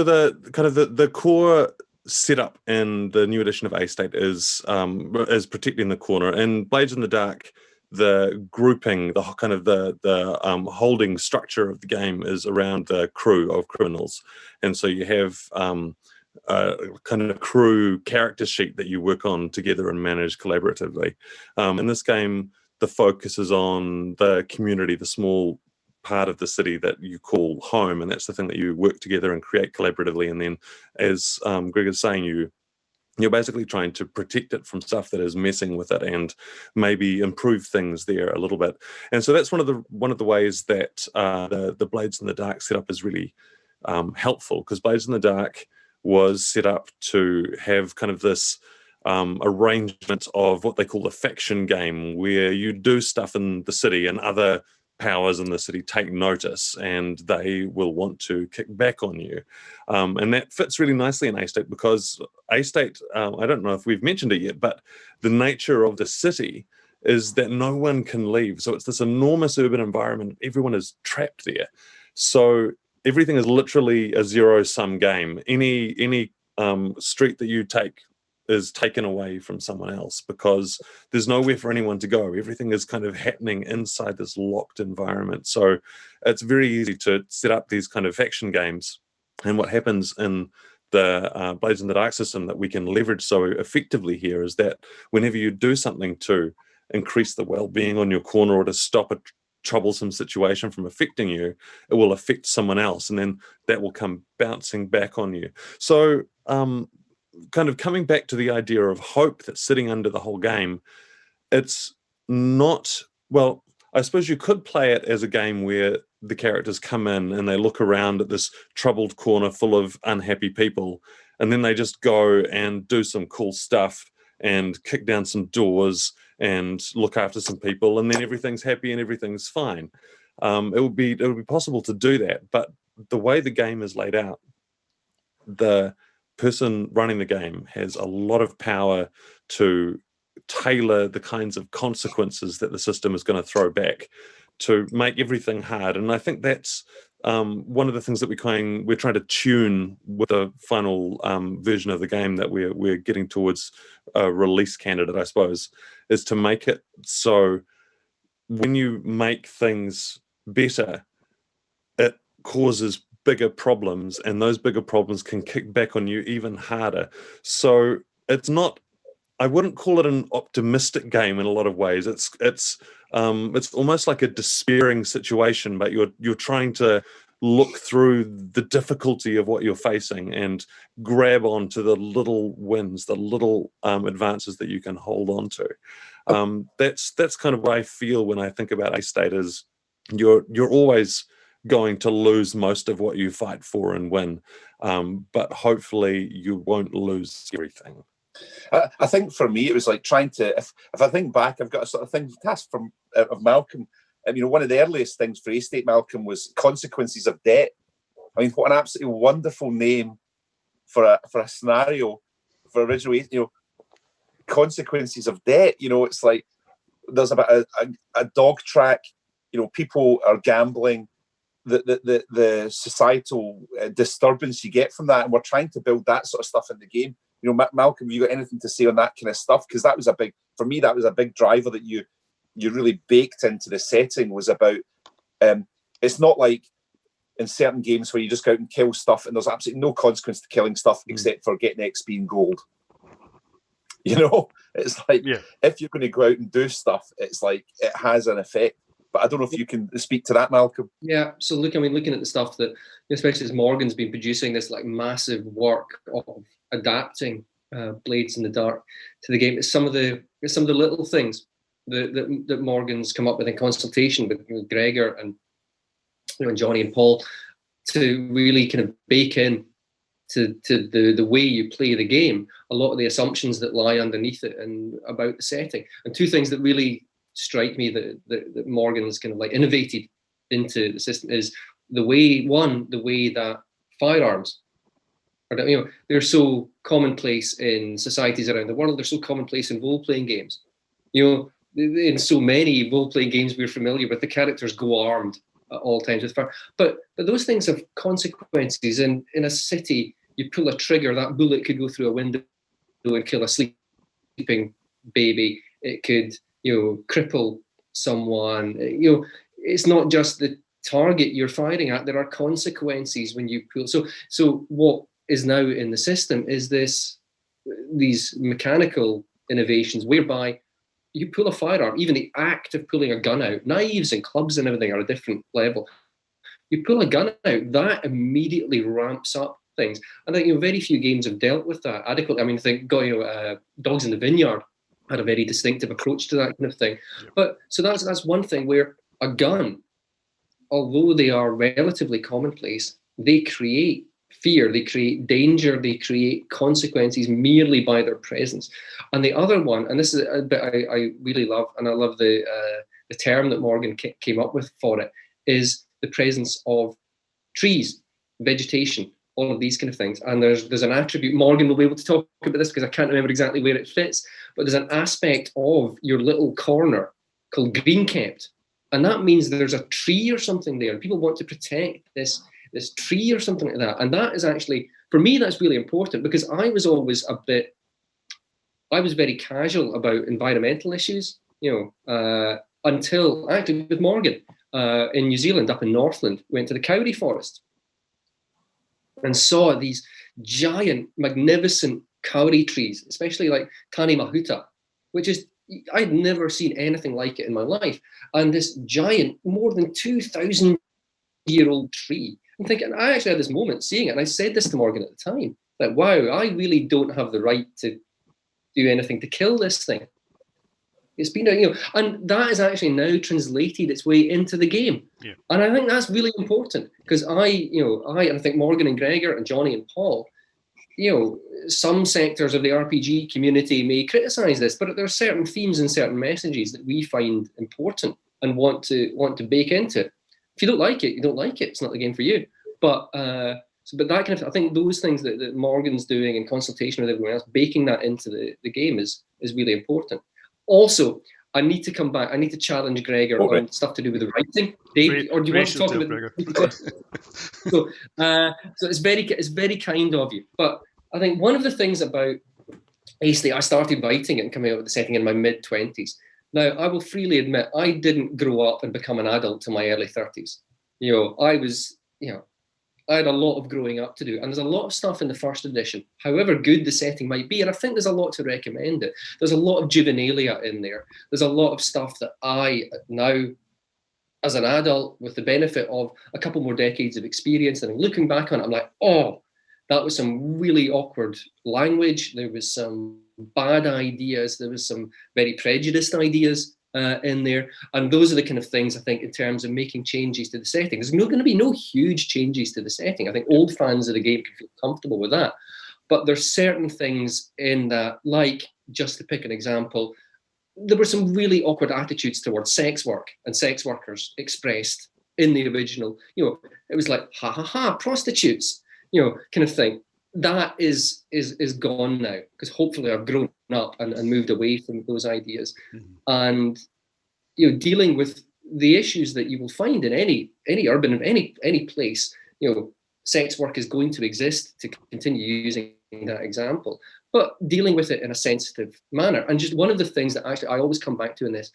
the kind of the core setup in the new edition of A State is protecting the corner. In Blades in the Dark, the grouping, the kind of the holding structure of the game is around the crew of criminals, and so you have a kind of crew character sheet that you work on together and manage collaboratively. In this game, the focus is on the community, the small part of the city that you call home, and that's the thing that you work together and create collaboratively. And then, as Greg is saying, you're basically trying to protect it from stuff that is messing with it and maybe improve things there a little bit. And so that's one of the ways that the Blades in the Dark setup is really helpful, because Blades in the Dark was set up to have kind of this arrangement of what they call the faction game, where you do stuff in the city and other powers in the city take notice and they will want to kick back on you. And that fits really nicely in A-State, because A-State, I don't know if we've mentioned it yet, but the nature of the city is that no one can leave. So it's this enormous urban environment. Everyone is trapped there. So everything is literally a zero-sum game. Any street that you take is taken away from someone else, because there's nowhere for anyone to go. Everything is kind of happening inside this locked environment. So it's very easy to set up these kind of faction games. And what happens in the Blades in the Dark system that we can leverage so effectively here is that whenever you do something to increase the well-being on your corner or to stop a troublesome situation from affecting you, it will affect someone else, and then that will come bouncing back on you. So kind of coming back to the idea of hope that's sitting under the whole game, it's not, well, I suppose you could play it as a game where the characters come in and they look around at this troubled corner full of unhappy people, and then they just go and do some cool stuff and kick down some doors and look after some people, and then everything's happy and everything's fine. It would be possible to do that, but the way the game is laid out, the person running the game has a lot of power to tailor the kinds of consequences that the system is going to throw back to make everything hard. And I think that's one of the things that we're trying to tune with the final version of the game that we're getting towards a release candidate, I suppose, is to make it so when you make things better, it causes bigger problems, and those bigger problems can kick back on you even harder. So it's not, I wouldn't call it an optimistic game in a lot of ways. It's almost like a despairing situation, but you're trying to look through the difficulty of what you're facing and grab onto the little wins, the little advances that you can hold on to. That's kind of what I feel when I think about A State is you're always going to lose most of what you fight for and win, but hopefully you won't lose everything. I think for me, it was like trying to, if I think back, I've got a sort of thing task from of Malcolm. One of the earliest things for A-State, Malcolm, was Consequences of Debt. I mean, what an absolutely wonderful name for a scenario for original, Consequences of Debt. It's like there's about a dog track, people are gambling, the societal disturbance you get from that, and we're trying to build that sort of stuff in the game. Malcolm, have you got anything to say on that kind of stuff? Because that was a big driver that you really baked into the setting, was about it's not like in certain games where you just go out and kill stuff and there's absolutely no consequence to killing stuff except for getting XP and gold. It's like, if you're going to go out and do stuff, it's like it has an effect. But I don't know if you can speak to that, Malcolm. Yeah, so looking at the stuff that, especially as Morgan's been producing this like massive work of adapting Blades in the Dark to the game, it's some of the little things that Morgan's come up with in consultation with Gregor and Johnny and Paul to really kind of bake in to the way you play the game a lot of the assumptions that lie underneath it and about the setting. And two things that really strike me that Morgan's kind of like innovated into the system is the way that firearms are, they're so commonplace in societies around the world. They're so commonplace in role-playing games. In so many role-playing games we're familiar with, the characters go armed at all times with fire. But those things have consequences. In a city, you pull a trigger, that bullet could go through a window and kill a sleeping baby. It could, cripple someone. It's not just the target you're firing at. There are consequences when you pull. So what is now in the system is these mechanical innovations whereby you pull a firearm, even the act of pulling a gun out, knives and clubs and everything are a different level. You pull a gun out, that immediately ramps up things. I think very few games have dealt with that adequately. I mean, I think Dogs in the Vineyard had a very distinctive approach to that kind of thing. But so that's one thing where a gun, although they are relatively commonplace, they create fear, they create danger, they create consequences merely by their presence. And the other one, and this is a bit I really love, and I love the term that Morgan came up with for it, is the presence of trees, vegetation, all of these kind of things. And there's an attribute, Morgan will be able to talk about this because I can't remember exactly where it fits, but there's an aspect of your little corner called green kept. And that means there's a tree or something there, and people want to protect this tree or something like that. And that is actually, for me, that's really important, because I was always very casual about environmental issues, until actually with Morgan in New Zealand, up in Northland, went to the kauri forest and saw these giant, magnificent kauri trees, especially like Kane Mahuta, which is, I'd never seen anything like it in my life. And this giant, more than 2,000-year-old tree. I'm thinking, I actually had this moment seeing it, and I said this to Morgan at the time, like, wow, I really don't have the right to do anything to kill this thing. It's been, and that has actually now translated its way into the game. Yeah. And I think that's really important, because I think Morgan and Gregor and Johnny and Paul, some sectors of the RPG community may criticize this, but there are certain themes and certain messages that we find important and want to bake into it. If you don't like it, you don't like it. It's not the game for you. But that kind of, I think those things that Morgan's doing in consultation with everyone else, baking that into the game is really important. Also, I need to come back. I need to challenge Gregor on stuff to do with the writing. Dave, or do you want to talk about? So it's very kind of you. But I think one of the things about Ace, I started writing it and coming out with the setting in my mid-20s. Now, I will freely admit I didn't grow up and become an adult till my early 30s. I had a lot of growing up to do, and there's a lot of stuff in the first edition, however good the setting might be, and I think there's a lot to recommend it. There's a lot of juvenilia in there. There's a lot of stuff that I now, as an adult, with the benefit of a couple more decades of experience, and looking back on it, I'm like, oh, that was some really awkward language. There was some bad ideas. There was some very prejudiced ideas in there. And those are the kind of things, I think, in terms of making changes to the setting. There's going to be no huge changes to the setting. I think old fans of the game can feel comfortable with that. But there's certain things in that, like, just to pick an example, there were some really awkward attitudes towards sex work and sex workers expressed in the original. It was like, ha ha ha, prostitutes, kind of thing. That is gone now, because hopefully I've grown up and moved away from those ideas. Mm-hmm. And dealing with the issues that you will find in any urban, any place, sex work is going to exist, to continue using that example, but dealing with it in a sensitive manner. And just one of the things that actually I always come back to in this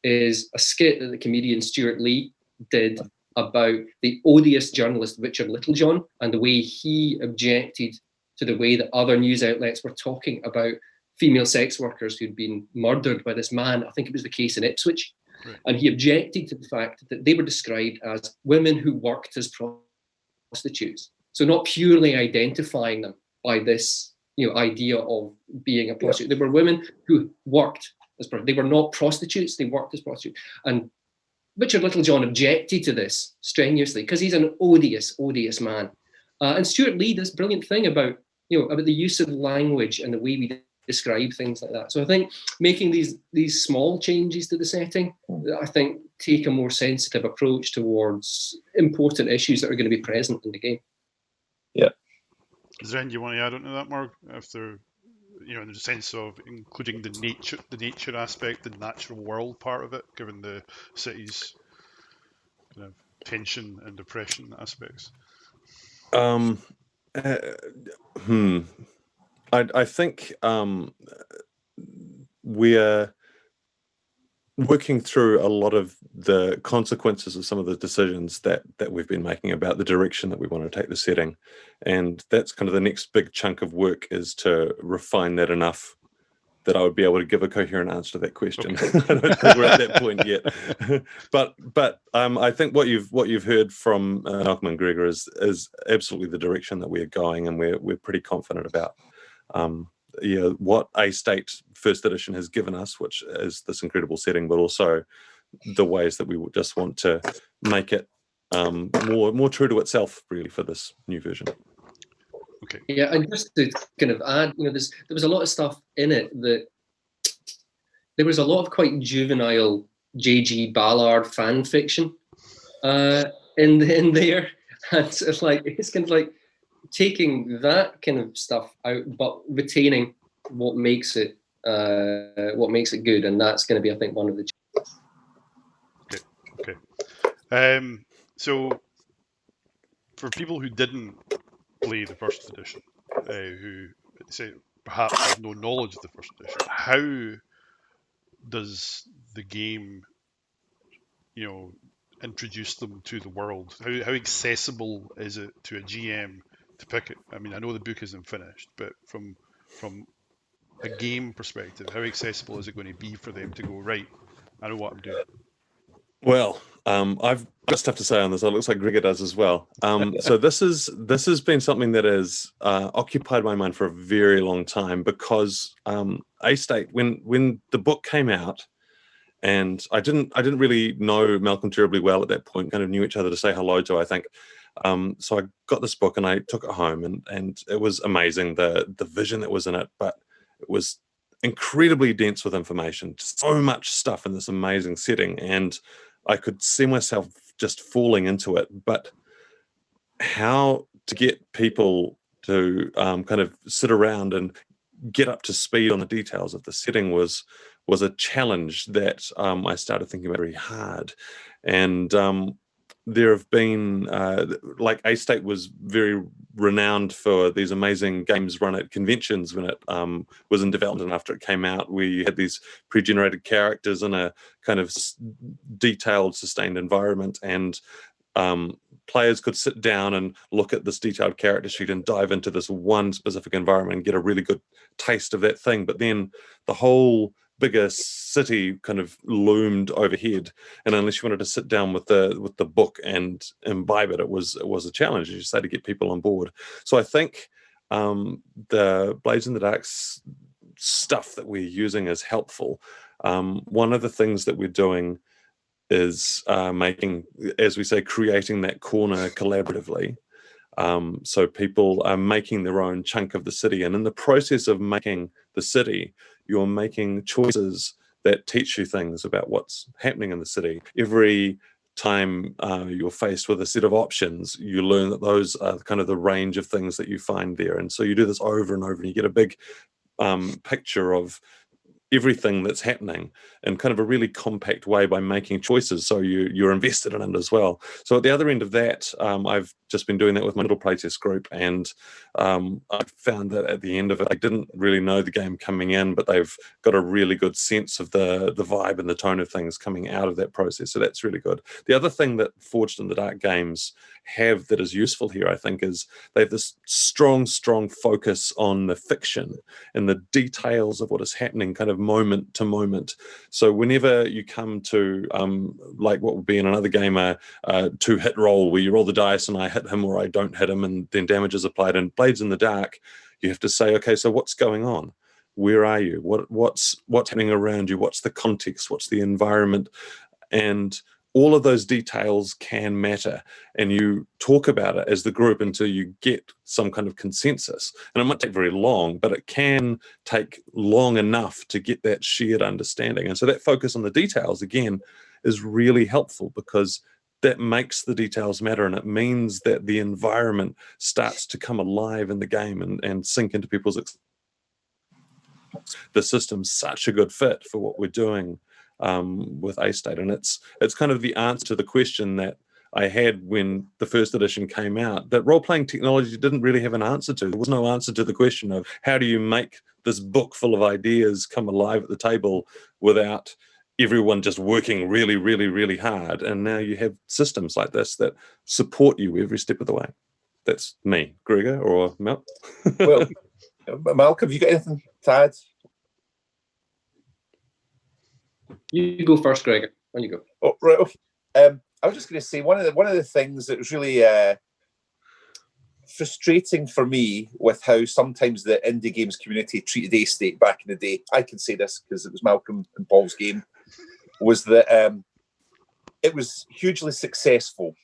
is a skit that the comedian Stuart Lee did about the odious journalist Richard Littlejohn, and the way he objected to the way that other news outlets were talking about female sex workers who'd been murdered by this man. I think it was the case in Ipswich. Right. And he objected to the fact that they were described as women who worked as prostitutes. So not purely identifying them by this idea of being a prostitute. Yeah. They were women who worked as prostitutes. They were not prostitutes, they worked as prostitutes. And Richard Littlejohn objected to this strenuously because he's an odious, odious man. And Stuart Lee does this brilliant thing about the use of language and the way we describe things like that. So I think making these small changes to the setting, I think, take a more sensitive approach towards important issues that are going to be present in the game. Yeah. Is there anything you want to add on to that, Mark? If there, in the sense of including the nature aspect, the natural world part of it, given the city's kind of tension and depression aspects. I think we're working through a lot of the consequences of some of the decisions that we've been making about the direction that we want to take the setting. And that's kind of the next big chunk of work, is to refine that enough that I would be able to give a coherent answer to that question. Okay. I don't think we're at that point yet. but I think what you've heard from Malcolm and Gregor is absolutely the direction that we're going, and we're pretty confident about what A State First Edition has given us, which is this incredible setting, but also the ways that we just want to make it more true to itself, really, for this new version. Okay. Yeah, and just to kind of add, there was a lot of stuff in it that there was a lot of quite juvenile J.G. Ballard fan fiction in there, and it's kind of like taking that kind of stuff out, but retaining what makes it good, and that's going to be, I think, one of the. Okay. So for people who didn't play the first edition, who say perhaps have no knowledge of the first edition, how does the game, introduce them to the world? How accessible is it to a GM to pick it. I mean, I know the book isn't finished, but from a game perspective, how accessible is it going to be for them to go, right, I know what I'm doing? Well, I've got stuff to say on this. It looks like Gregor does as well. So this has been something that has occupied my mind for a very long time, because A-State, when the book came out, and I didn't really know Malcolm terribly well at that point. Kind of knew each other to say hello to, I think. So I got this book and I took it home, and it was amazing, the vision that was in it, but it was incredibly dense with information, so much stuff in this amazing setting, and I could see myself just falling into it. But how to get people to kind of sit around and get up to speed on the details of the setting was a challenge that I started thinking about very hard. And there have been, like A-State was very renowned for these amazing games run at conventions when it was in development, and after it came out, where you had these pre-generated characters in a kind of detailed, sustained environment, and players could sit down and look at this detailed character sheet and dive into this one specific environment and get a really good taste of that thing. But then the whole bigger city kind of loomed overhead, and unless you wanted to sit down with the book and imbibe it, it was a challenge, as you say, to get people on board. So I think the Blades in the Dark stuff that we're using is helpful. One of the things that we're doing is making, as we say, creating that corner collaboratively. So people are making their own chunk of the city, and in the process of making the city, you're making choices that teach you things about what's happening in the city. Every time you're faced with a set of options, you learn that those are kind of the range of things that you find there. And so you do this over and over, and you get a big picture of everything that's happening in kind of a really compact way by making choices, so you're invested in it as well. So at the other end of that, I've just been doing that with my little playtest group, and I found that at the end of it, I didn't really know the game coming in, but they've got a really good sense of the vibe and the tone of things coming out of that process, so that's really good. The other thing that Forged in the Dark games have that is useful here, I think, is they have this strong focus on the fiction and the details of what is happening kind of moment to moment. So whenever you come to like what would be in another game a two-hit roll, where you roll the dice and I hit him or I don't hit him, and then damage is applied, in Blades in the Dark you have to say, okay, so what's going on? Where are you? What's happening around you? What's the context? What's the environment? And all of those details can matter, and you talk about it as the group until you get some kind of consensus. And it might take very long, but it can take long enough to get that shared understanding. And so that focus on the details, again, is really helpful, because that makes the details matter, and it means that the environment starts to come alive in the game and sink into people's experience. The system's such a good fit for what we're doing with A-State, and it's kind of the answer to the question that I had when the first edition came out, that role-playing technology didn't really have an answer to. There was no answer to the question of how do you make this book full of ideas come alive at the table without everyone just working really, really, really hard. And now you have systems like this that support you every step of the way. That's me. Gregor or Mel? Well, Malcolm, have you got anything to add? You go first, Gregor. On you go. Oh, right. Okay. I was just going to say one of the things that was really frustrating for me with how sometimes the indie games community treated A-State back in the day. I can say this because it was Malcolm and Paul's game. Was that it was hugely successful.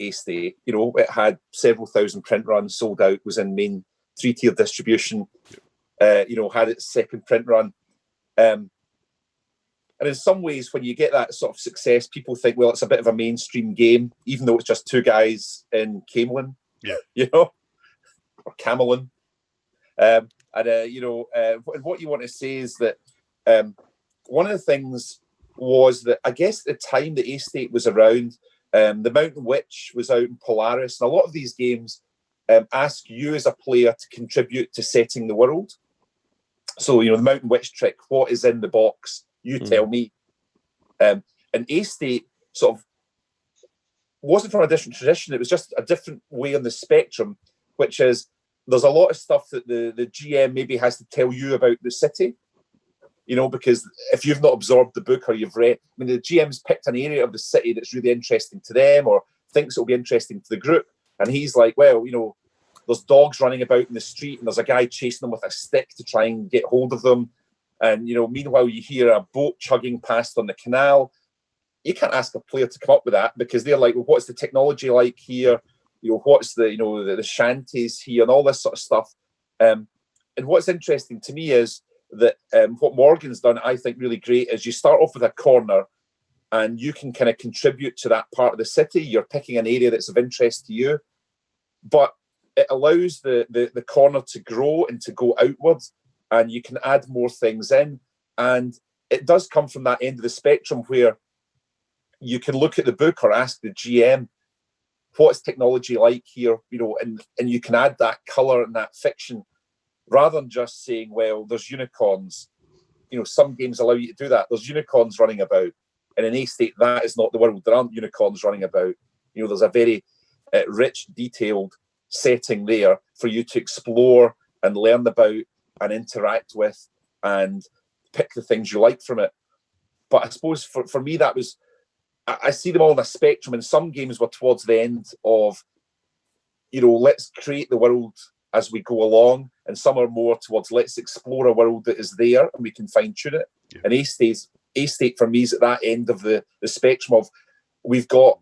A-State, you know, it had several thousand print runs, sold out, was in main 3-tier distribution. You know, had its second print run. And in some ways, when you get that sort of success, people think, well, it's a bit of a mainstream game, even though it's just two guys in Camelin, you know, or Camelin. You know, what you want to say is that one of the things was that I guess at the time that A-State was around, the Mountain Witch was out in Polaris, and a lot of these games ask you as a player to contribute to setting the world. So, you know, the Mountain Witch trick, what is in the box? You tell me. And A-State sort of wasn't from a different tradition. It was just a different way on the spectrum. which is there's a lot of stuff that the GM maybe has to tell you about the city, you know, because if you've not absorbed the book or you've read, I mean, the GM's picked an area of the city that's really interesting to them or thinks it'll be interesting to the group. And he's like, well, you know, there's dogs running about in the street and there's a guy chasing them with a stick to try and get hold of them. And, you know, meanwhile, you hear a boat chugging past on the canal. You can't ask a player to come up with that because they're like, well, what's the technology like here? You know, what's the, you know, the shanties here and all this sort of stuff. And what's interesting to me is that what Morgan's done, I think, really great is you start off with a corner and you can kind of contribute to that part of the city. You're picking an area that's of interest to you, but it allows the corner to grow and to go outwards, and you can add more things in. And it does come from that end of the spectrum where you can look at the book or ask the GM, what's technology like here, you know, and you can add that colour and that fiction rather than just saying, well, there's unicorns. You know, some games allow you to do that. There's unicorns running about. In an A-state, that is not the world. There aren't unicorns running about. You know, there's a very rich, detailed setting there for you to explore and learn about and interact with and pick the things you like from it. But I suppose for me, that was, I see them all on a spectrum, and some games were towards the end of, you know, let's create the world as we go along, and some are more towards let's explore a world that is there and we can fine-tune it. Yeah. And A-State for me is at that end of the spectrum of we've got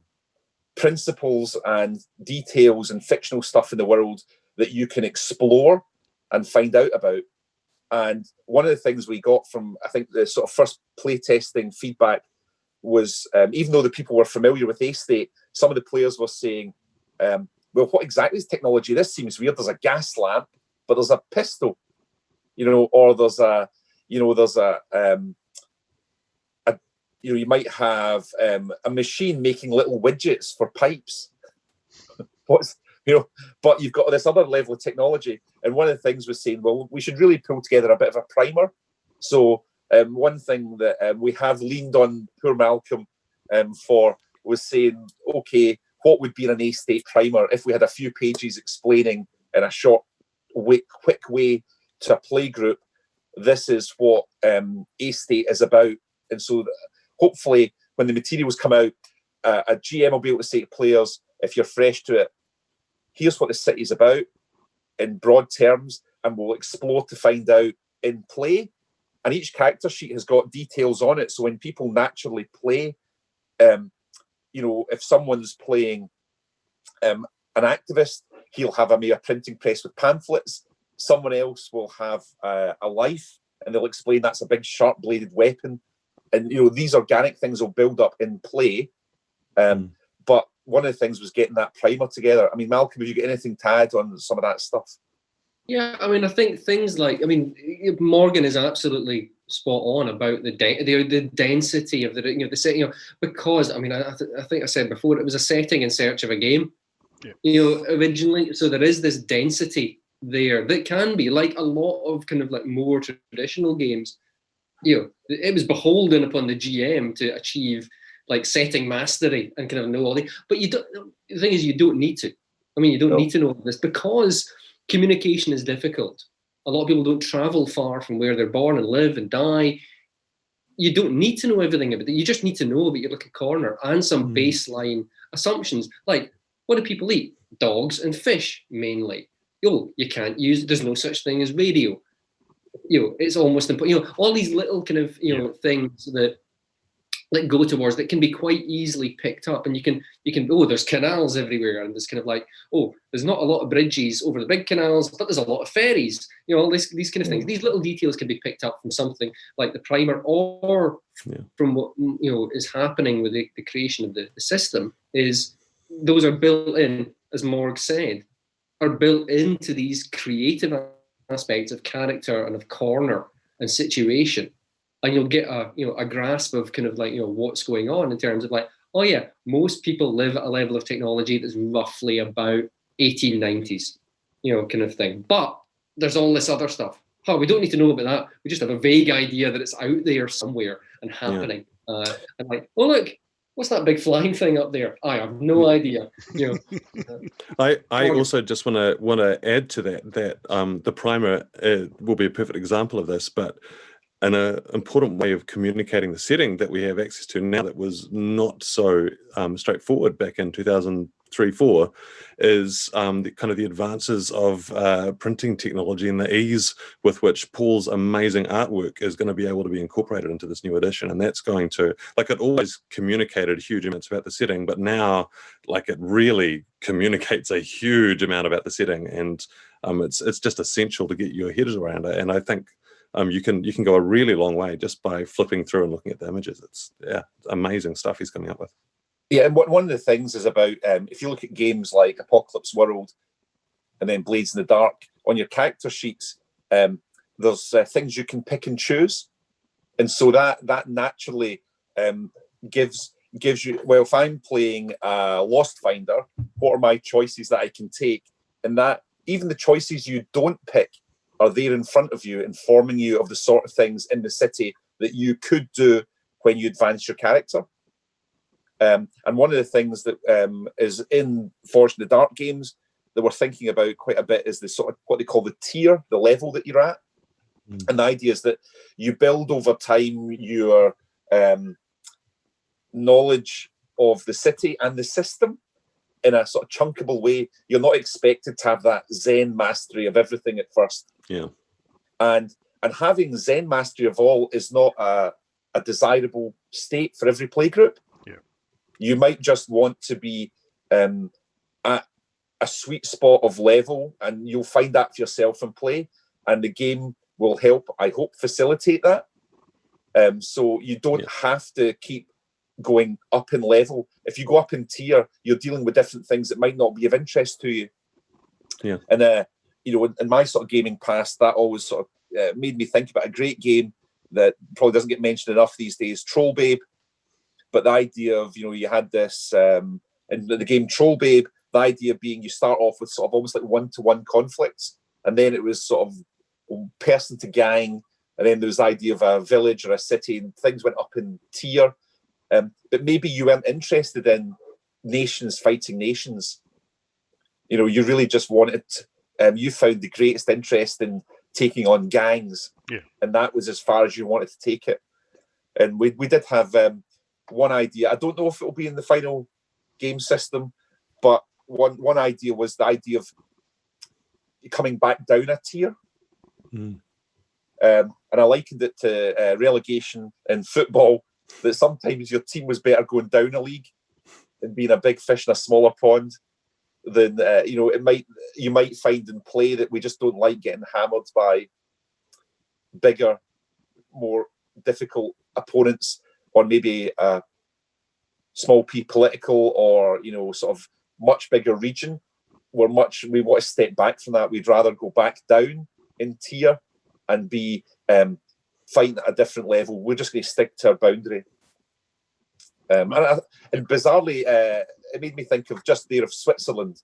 principles and details and fictional stuff in the world that you can explore and find out about. And one of the things we got from, I think, the sort of first playtesting feedback was, even though the people were familiar with A-State, some of the players were saying, well, what exactly is technology? This seems weird. There's a gas lamp, but there's a pistol, you know, or there's a, you know, there's a you know, you might have a machine making little widgets for pipes. What's, you know, but you've got this other level of technology. And one of the things was saying, well, we should really pull together a bit of a primer. So one thing that we have leaned on poor Malcolm for was saying, okay, what would be an A-State primer if we had a few pages explaining in a short, quick way to a play group, this is what A-State is about. And so hopefully when the materials come out, a GM will be able to say to players, if you're fresh to it, here's what the city's about in broad terms, and we'll explore to find out in play. And each character sheet has got details on it. So when people naturally play, you know, if someone's playing an activist, he'll have a mere printing press with pamphlets. Someone else will have a life, and they'll explain that's a big sharp-bladed weapon. And, you know, these organic things will build up in play. But one of the things was getting that primer together. I mean, Malcolm, have you got anything to add on some of that stuff? Yeah, I mean, I think things like, I mean, Morgan is absolutely spot on about the density of the, you know, the setting, you know, because, I mean, I think I said before, it was a setting in search of a game, you know, originally. So there is this density there that can be like a lot of kind of like more traditional games. You know, it was beholden upon the GM to achieve like setting mastery and kind of know all the. But you don't. The thing is, you don't need to. I mean, you don't need to know this because communication is difficult. A lot of people don't travel far from where they're born and live and die. You don't need to know everything about it. You just need to know about your little corner and some baseline assumptions, like what do people eat? Dogs and fish mainly. Oh, you can't use. There's no such thing as radio. You know, it's almost important. You know, all these little kind of, you know, things that go towards that can be quite easily picked up, and you can oh, there's canals everywhere, and there's kind of like, oh, there's not a lot of bridges over the big canals, but there's a lot of ferries. You know, all these kind of things. These little details can be picked up from something like the primer, or from what, you know, is happening with the creation of the system. Is those are built in, as Morg said, are built into these creative aspects of character and of corner and situation, and you'll get a grasp of kind of like, you know, what's going on in terms of like, oh yeah, most people live at a level of technology that's roughly about 1890s, you know, kind of thing. But there's all this other stuff. Oh, we don't need to know about that. We just have a vague idea that it's out there somewhere and happening. And like, oh look, what's that big flying thing up there? I have no idea. I also just want to add to that the primer will be a perfect example of this, but an important way of communicating the setting that we have access to now that was not so straightforward back in 2003-4 is the advances of printing technology and the ease with which Paul's amazing artwork is going to be able to be incorporated into this new edition. And that's going to, it always communicated huge amounts about the setting, but now it really communicates a huge amount about the setting, and it's just essential to get your head around it. And I think you can go a really long way just by flipping through and looking at the images. It's amazing stuff he's coming up with. Yeah, and one of the things is about if you look at games like Apocalypse World and then Blades in the Dark, on your character sheets, there's things you can pick and choose, and so that naturally gives you. Well, if I'm playing Lost Finder, what are my choices that I can take? And that even the choices you don't pick are there in front of you, informing you of the sort of things in the city that you could do when you advance your character. And one of the things that is in Forged in the Dark games that we're thinking about quite a bit is the sort of what they call the tier, the level that you're at. And the idea is that you build over time your knowledge of the city and the system in a sort of chunkable way. You're not expected to have that Zen mastery of everything at first. Yeah. And having Zen mastery of all is not a desirable state for every playgroup. Yeah. You might just want to be at a sweet spot of level, and you'll find that for yourself in play, and the game will help, I hope, facilitate that. So you don't have to keep going up in level. If you go up in tier, you're dealing with different things that might not be of interest to you. Yeah. And in my sort of gaming past, that always sort of made me think about a great game that probably doesn't get mentioned enough these days, Troll Babe. But the idea of, you had this in the game Troll Babe, the idea being you start off with sort of almost like one-to-one conflicts, and then it was sort of person to gang, and then there was the idea of a village or a city, and things went up in tier. But maybe you weren't interested in nations fighting nations. You really just wanted, you found the greatest interest in taking on gangs. Yeah. And that was as far as you wanted to take it. And we did have one idea. I don't know if it will be in the final game system, but one idea was the idea of coming back down a tier. And I likened it to relegation in football, that sometimes your team was better going down a league and being a big fish in a smaller pond than you might find in play that we just don't like getting hammered by bigger, more difficult opponents on maybe a small p political or sort of much bigger region. We want to step back from that. We'd rather go back down in tier and be fighting at a different level. We're just going to stick to our boundary. And bizarrely, it made me think of Switzerland.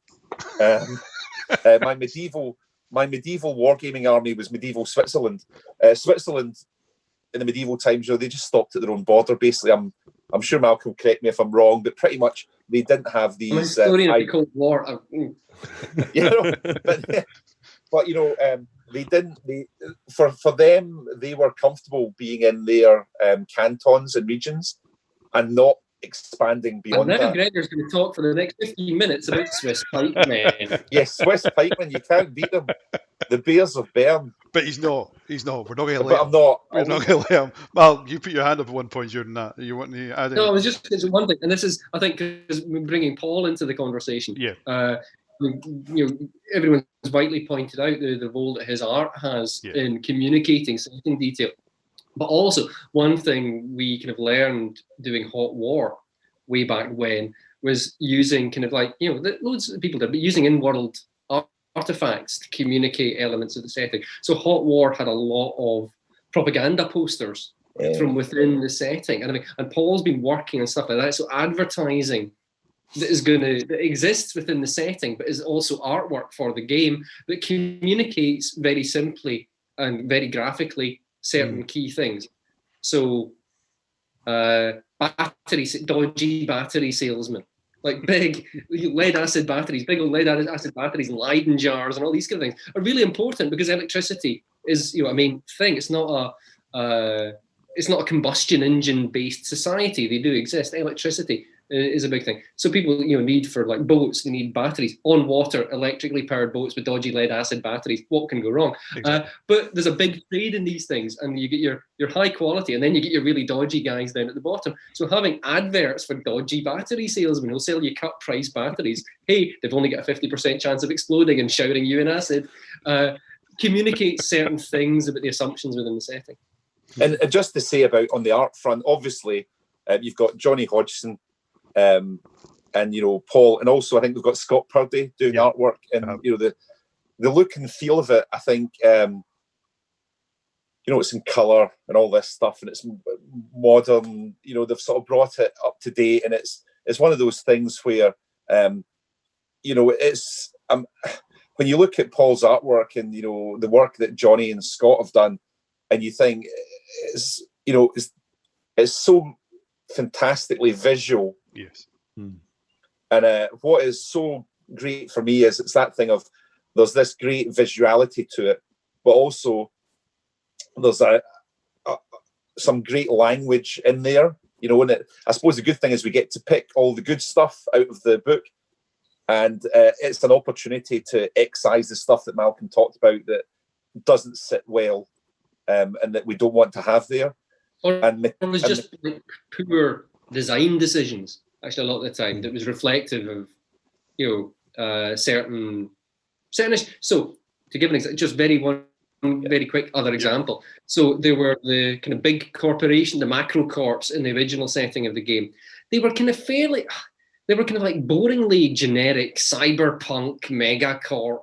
My medieval wargaming army was medieval Switzerland. Switzerland in the medieval times, they just stopped at their own border. Basically, I'm sure Malcolm correct me if I'm wrong, but pretty much they didn't have these. I'm a historian of the Cold War. But they didn't. For them, they were comfortable being in their cantons and regions and not expanding beyond and now that. Gregor's going to talk for the next 15 minutes about Swiss pikemen. Yes, Swiss pikemen, you can't beat them. The Bears of Bern. But he's not. We're not going to let But him. I'm not. We're not going to let him. Well, you put your hand up at one point during that. You want to add No, it's one thing, and this is, I think, because we're bringing Paul into the conversation. Yeah. Everyone's rightly pointed out the role that his art has in communicating setting detail. But also, one thing we kind of learned doing Hot War way back when was using loads of people did, but using in-world artifacts to communicate elements of the setting. So Hot War had a lot of propaganda posters from within the setting, and Paul's been working on stuff like that. So advertising that exists within the setting, but is also artwork for the game that communicates very simply and very graphically certain key things. So dodgy battery salesmen. Like big lead acid batteries, big old lead acid batteries and Leyden jars and all these kind of things are really important because electricity is, a main thing. It's not a combustion engine based society. They do exist. Electricity is a big thing. So people, need for like boats, they need batteries on water, electrically powered boats with dodgy lead acid batteries. What can go wrong? Exactly. But there's a big trade in these things, and you get your high quality, and then you get your really dodgy guys down at the bottom. So having adverts for dodgy battery salesmen who'll sell you cut price batteries. Hey, they've only got a 50% chance of exploding and showering you in acid. Communicates certain things about the assumptions within the setting. And just to say about on the art front, obviously, you've got Johnny Hodgson, and Paul, and also I think we've got Scott Purdy doing artwork, and the look and feel of it. I think it's in colour and all this stuff, and it's modern. They've sort of brought it up to date, and it's one of those things where it's when you look at Paul's artwork and the work that Johnny and Scott have done, and you think it's so fantastically visual. Yes. And what is so great for me is it's that thing of there's this great visuality to it, but also there's some great language in there. And I suppose the good thing is we get to pick all the good stuff out of the book, and it's an opportunity to excise the stuff that Malcolm talked about that doesn't sit well, and that we don't want to have there. Or it was just like poor design decisions, actually, a lot of the time, that was reflective of, certain. So, to give an example, just very quick other example. So there were the kind of big corporation, the macro corps in the original setting of the game. They were kind of like boringly generic cyberpunk megacorp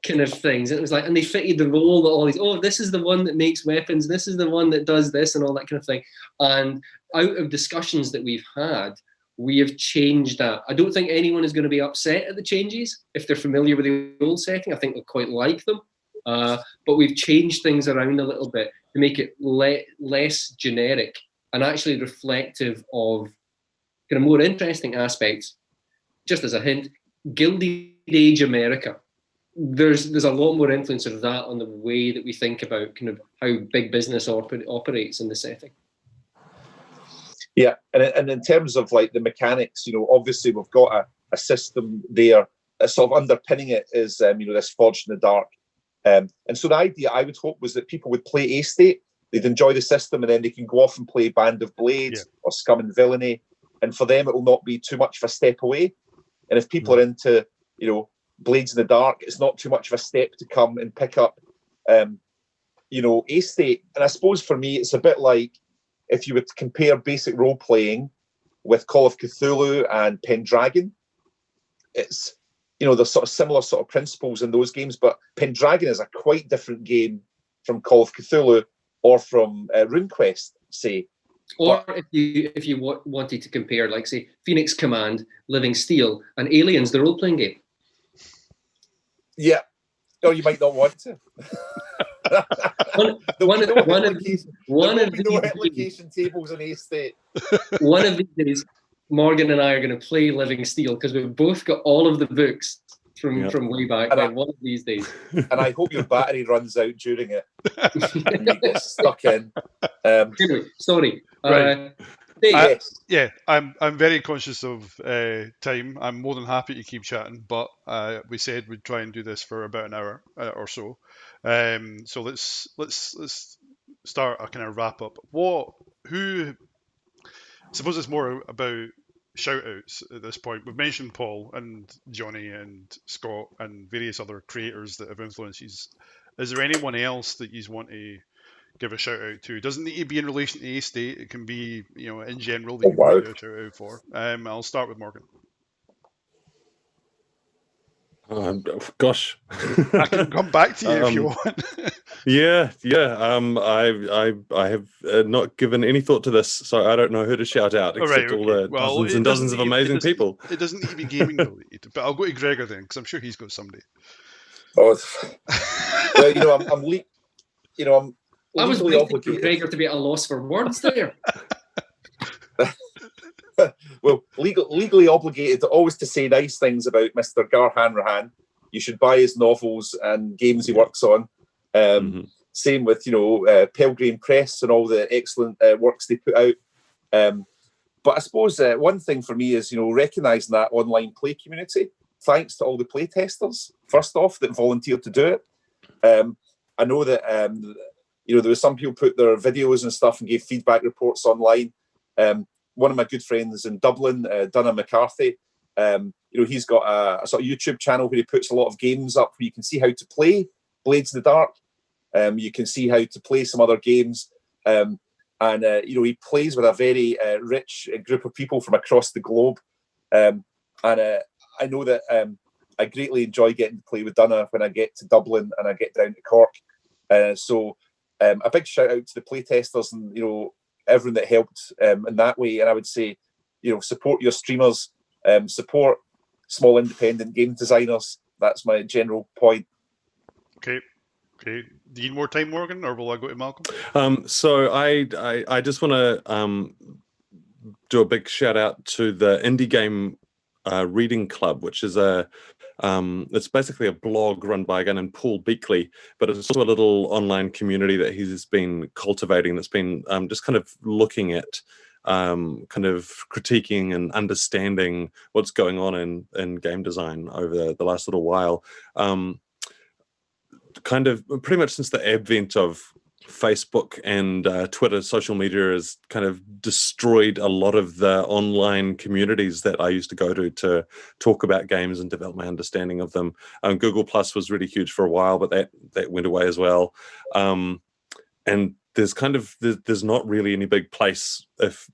kind of things. And it was like, and they fitted the role that all these, this is the one that makes weapons, this is the one that does this and all that kind of thing. And out of discussions that we've had, we have changed that. I don't think anyone is going to be upset at the changes. If they're familiar with the old setting, I think they'll quite like them. But we've changed things around a little bit to make it less generic and actually reflective of kind of more interesting aspects. Just as a hint, Gilded Age America. There's a lot more influence of that on the way that we think about kind of how big business operates in the setting. Yeah, and in terms of like the mechanics, obviously we've got a system there. Sort of underpinning it is, this Forged in the Dark. And so the idea I would hope was that people would play A State, they'd enjoy the system, and then they can go off and play Band of Blades or Scum and Villainy. And for them, it will not be too much of a step away. And if people are into, Blades in the Dark, it's not too much of a step to come and pick up, A State. And I suppose for me, it's a bit like if you would compare basic role playing with Call of Cthulhu and Pendragon. It's, there's sort of similar sort of principles in those games, but Pendragon is a quite different game from Call of Cthulhu or from RuneQuest, say. Or if you wanted to compare, like, say, Phoenix Command, Living Steel, and Aliens, the role-playing game. Yeah. Or you might not want to. One of these application tables in A State. One of these days, Morgan and I are going to play Living Steel because we've both got all of the books from way back. And one of these days. And I hope your battery runs out during it and you get stuck in. Anyway, sorry. Right. Yes. Yeah, I'm very conscious of time. I'm more than happy to keep chatting, but we said we'd try and do this for about an hour or so. So let's start a kind of wrap up. I suppose it's more about shout-outs at this point. We've mentioned Paul and Johnny and Scott and various other creators that have influenced you. Is there anyone else that you want to give a shout out to? It doesn't need to be in relation to A State. It can be, in general that you want to do a shout out for. I'll start with Morgan. Gosh, I can come back to you if you want. Yeah. I have not given any thought to this, so I don't know who to shout out except all the dozens and dozens of amazing people. It doesn't need to be gaming related, but I'll go to Gregor then, because I'm sure he's got somebody. Well, I'm I was waiting for Gregor to be at a loss for words there. legally obligated always to say nice things about Mr. Garhan Rahan. You should buy his novels and games he works on. Same with, Pelgrane Press and all the excellent works they put out. But I suppose one thing for me is, recognising that online play community. Thanks to all the play testers, first off, that volunteered to do it. I know that, there were some people put their videos and stuff and gave feedback reports online. One of my good friends in Dublin, Donna McCarthy, he's got a sort of YouTube channel where he puts a lot of games up where you can see how to play Blades in the Dark. You can see how to play some other games. And he plays with a very rich group of people from across the globe. And I know that I greatly enjoy getting to play with Donna when I get to Dublin and I get down to Cork. So a big shout out to the playtesters and, everyone that helped in that way. And I would say, support your streamers, support small independent game designers. That's my general point. Okay. Do you need more time, Morgan, or will I go to Malcolm? So I just want to do a big shout out to the Indie Game Reading Club, which is it's basically a blog run by a guy named Paul Beakley, but it's also a little online community that he's been cultivating that's been just kind of looking at kind of critiquing and understanding what's going on in game design over the last little while. Kind of pretty much since the advent of Facebook and Twitter, social media has kind of destroyed a lot of the online communities that I used to go to talk about games and develop my understanding of them. Google Plus was really huge for a while, but that went away as well. And there's not really any big place if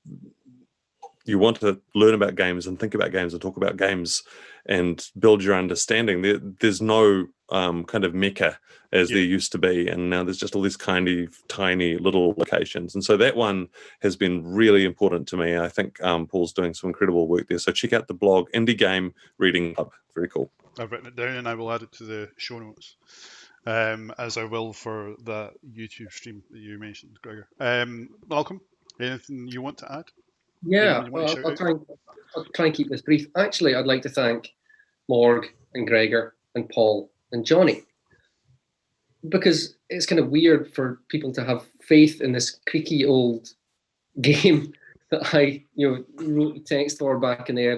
you want to learn about games and think about games and talk about games and build your understanding. There's no kind of mecca as there used to be, and now there's just all these kind of tiny little locations. And so that one has been really important to me. I think Paul's doing some incredible work there. So check out the blog, Indie Game Reading Club. Very cool. I've written it down and I will add it to the show notes, as I will for that YouTube stream that you mentioned, Gregor. Malcolm, anything you want to add? Yeah, I'll try and keep this brief. Actually, I'd like to thank Morg and Gregor and Paul and Johnny, because it's kind of weird for people to have faith in this creaky old game that I wrote text for back in the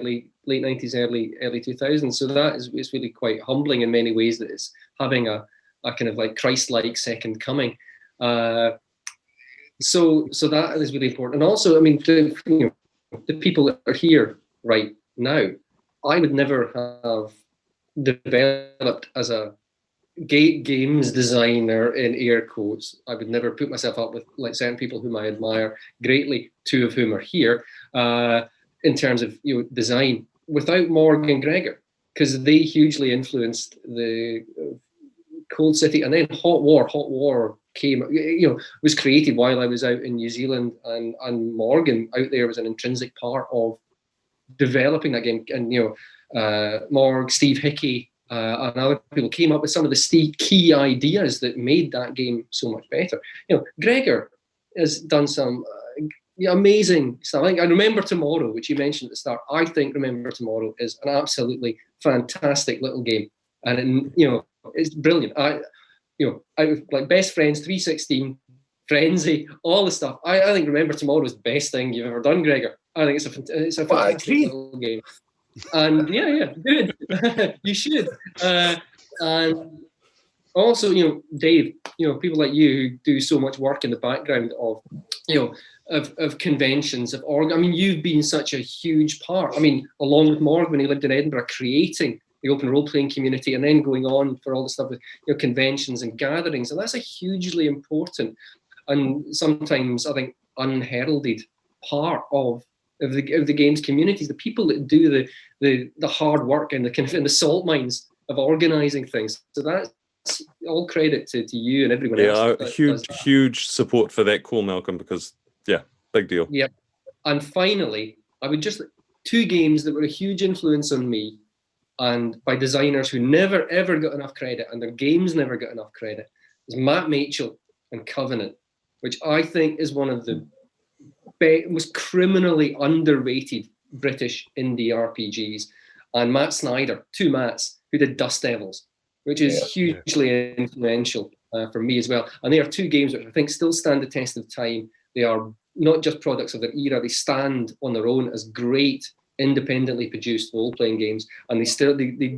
late 90s, early 2000s. So it's really quite humbling in many ways that it's having a kind of like Christ-like second coming. So that is really important. And also, I mean, the people that are here right now, I would never have developed as a games designer in air quotes. I would never put myself up with like certain people whom I admire greatly, two of whom are here, in terms of design, without Morg and Gregor, because they hugely influenced the Cold City, and then Hot War came, was created while I was out in New Zealand, and Morgan out there was an intrinsic part of developing that game. And Morg, Steve Hickey, and other people came up with some of the key ideas that made that game so much better. Gregor has done some amazing stuff. I think Remember Tomorrow, which you mentioned at the start, I think Remember Tomorrow is an absolutely fantastic little game, and it's brilliant. I like Best Friends, 316, Frenzy, all the stuff. I think Remember Tomorrow is the best thing you've ever done, Gregor. I think it's a fantastic little game. And good. You should. And also, Dave, people like you who do so much work in the background of conventions, I mean, you've been such a huge part. I mean, along with Morg when he lived in Edinburgh, creating the open role-playing community, and then going on for all the stuff with conventions and gatherings. And that's a hugely important and sometimes, I think, unheralded part of the games communities, the people that do the hard work and the kind of in the salt mines of organizing things. So that's all credit to you and everyone else. Huge support for that call, Malcolm, because big deal. Yep. And finally, I would just, two games that were a huge influence on me, and by designers who never ever got enough credit, and their games never got enough credit, is Matt Mitchell and Covenant, which I think is one of the most criminally underrated British indie RPGs, and Matt Snyder, two Matts, who did Dust Devils, which is hugely influential for me as well. And they are two games which I think still stand the test of time. They are not just products of their era, they stand on their own as great independently produced role-playing games, and they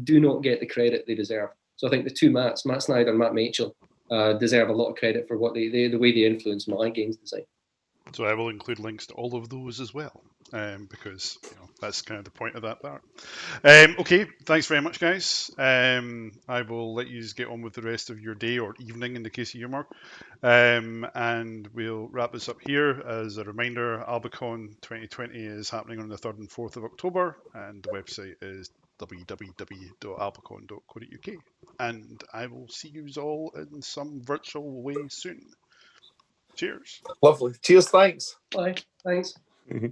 do not get the credit they deserve. So I think the two Matts, Matt Snyder and Matt Mitchell, deserve a lot of credit for what the way they influenced my games design. So I will include links to all of those as well, because that's kind of the point of that part. Okay, thanks very much, guys. I will let you get on with the rest of your day or evening in the case of you, Mark. And we'll wrap this up here. As a reminder, AlbaCon 2020 is happening on the 3rd and 4th of October, and the website is www.albacon.co.uk. And I will see you all in some virtual way soon. Cheers. Lovely. Cheers. Thanks. Bye. Thanks. Mm-hmm.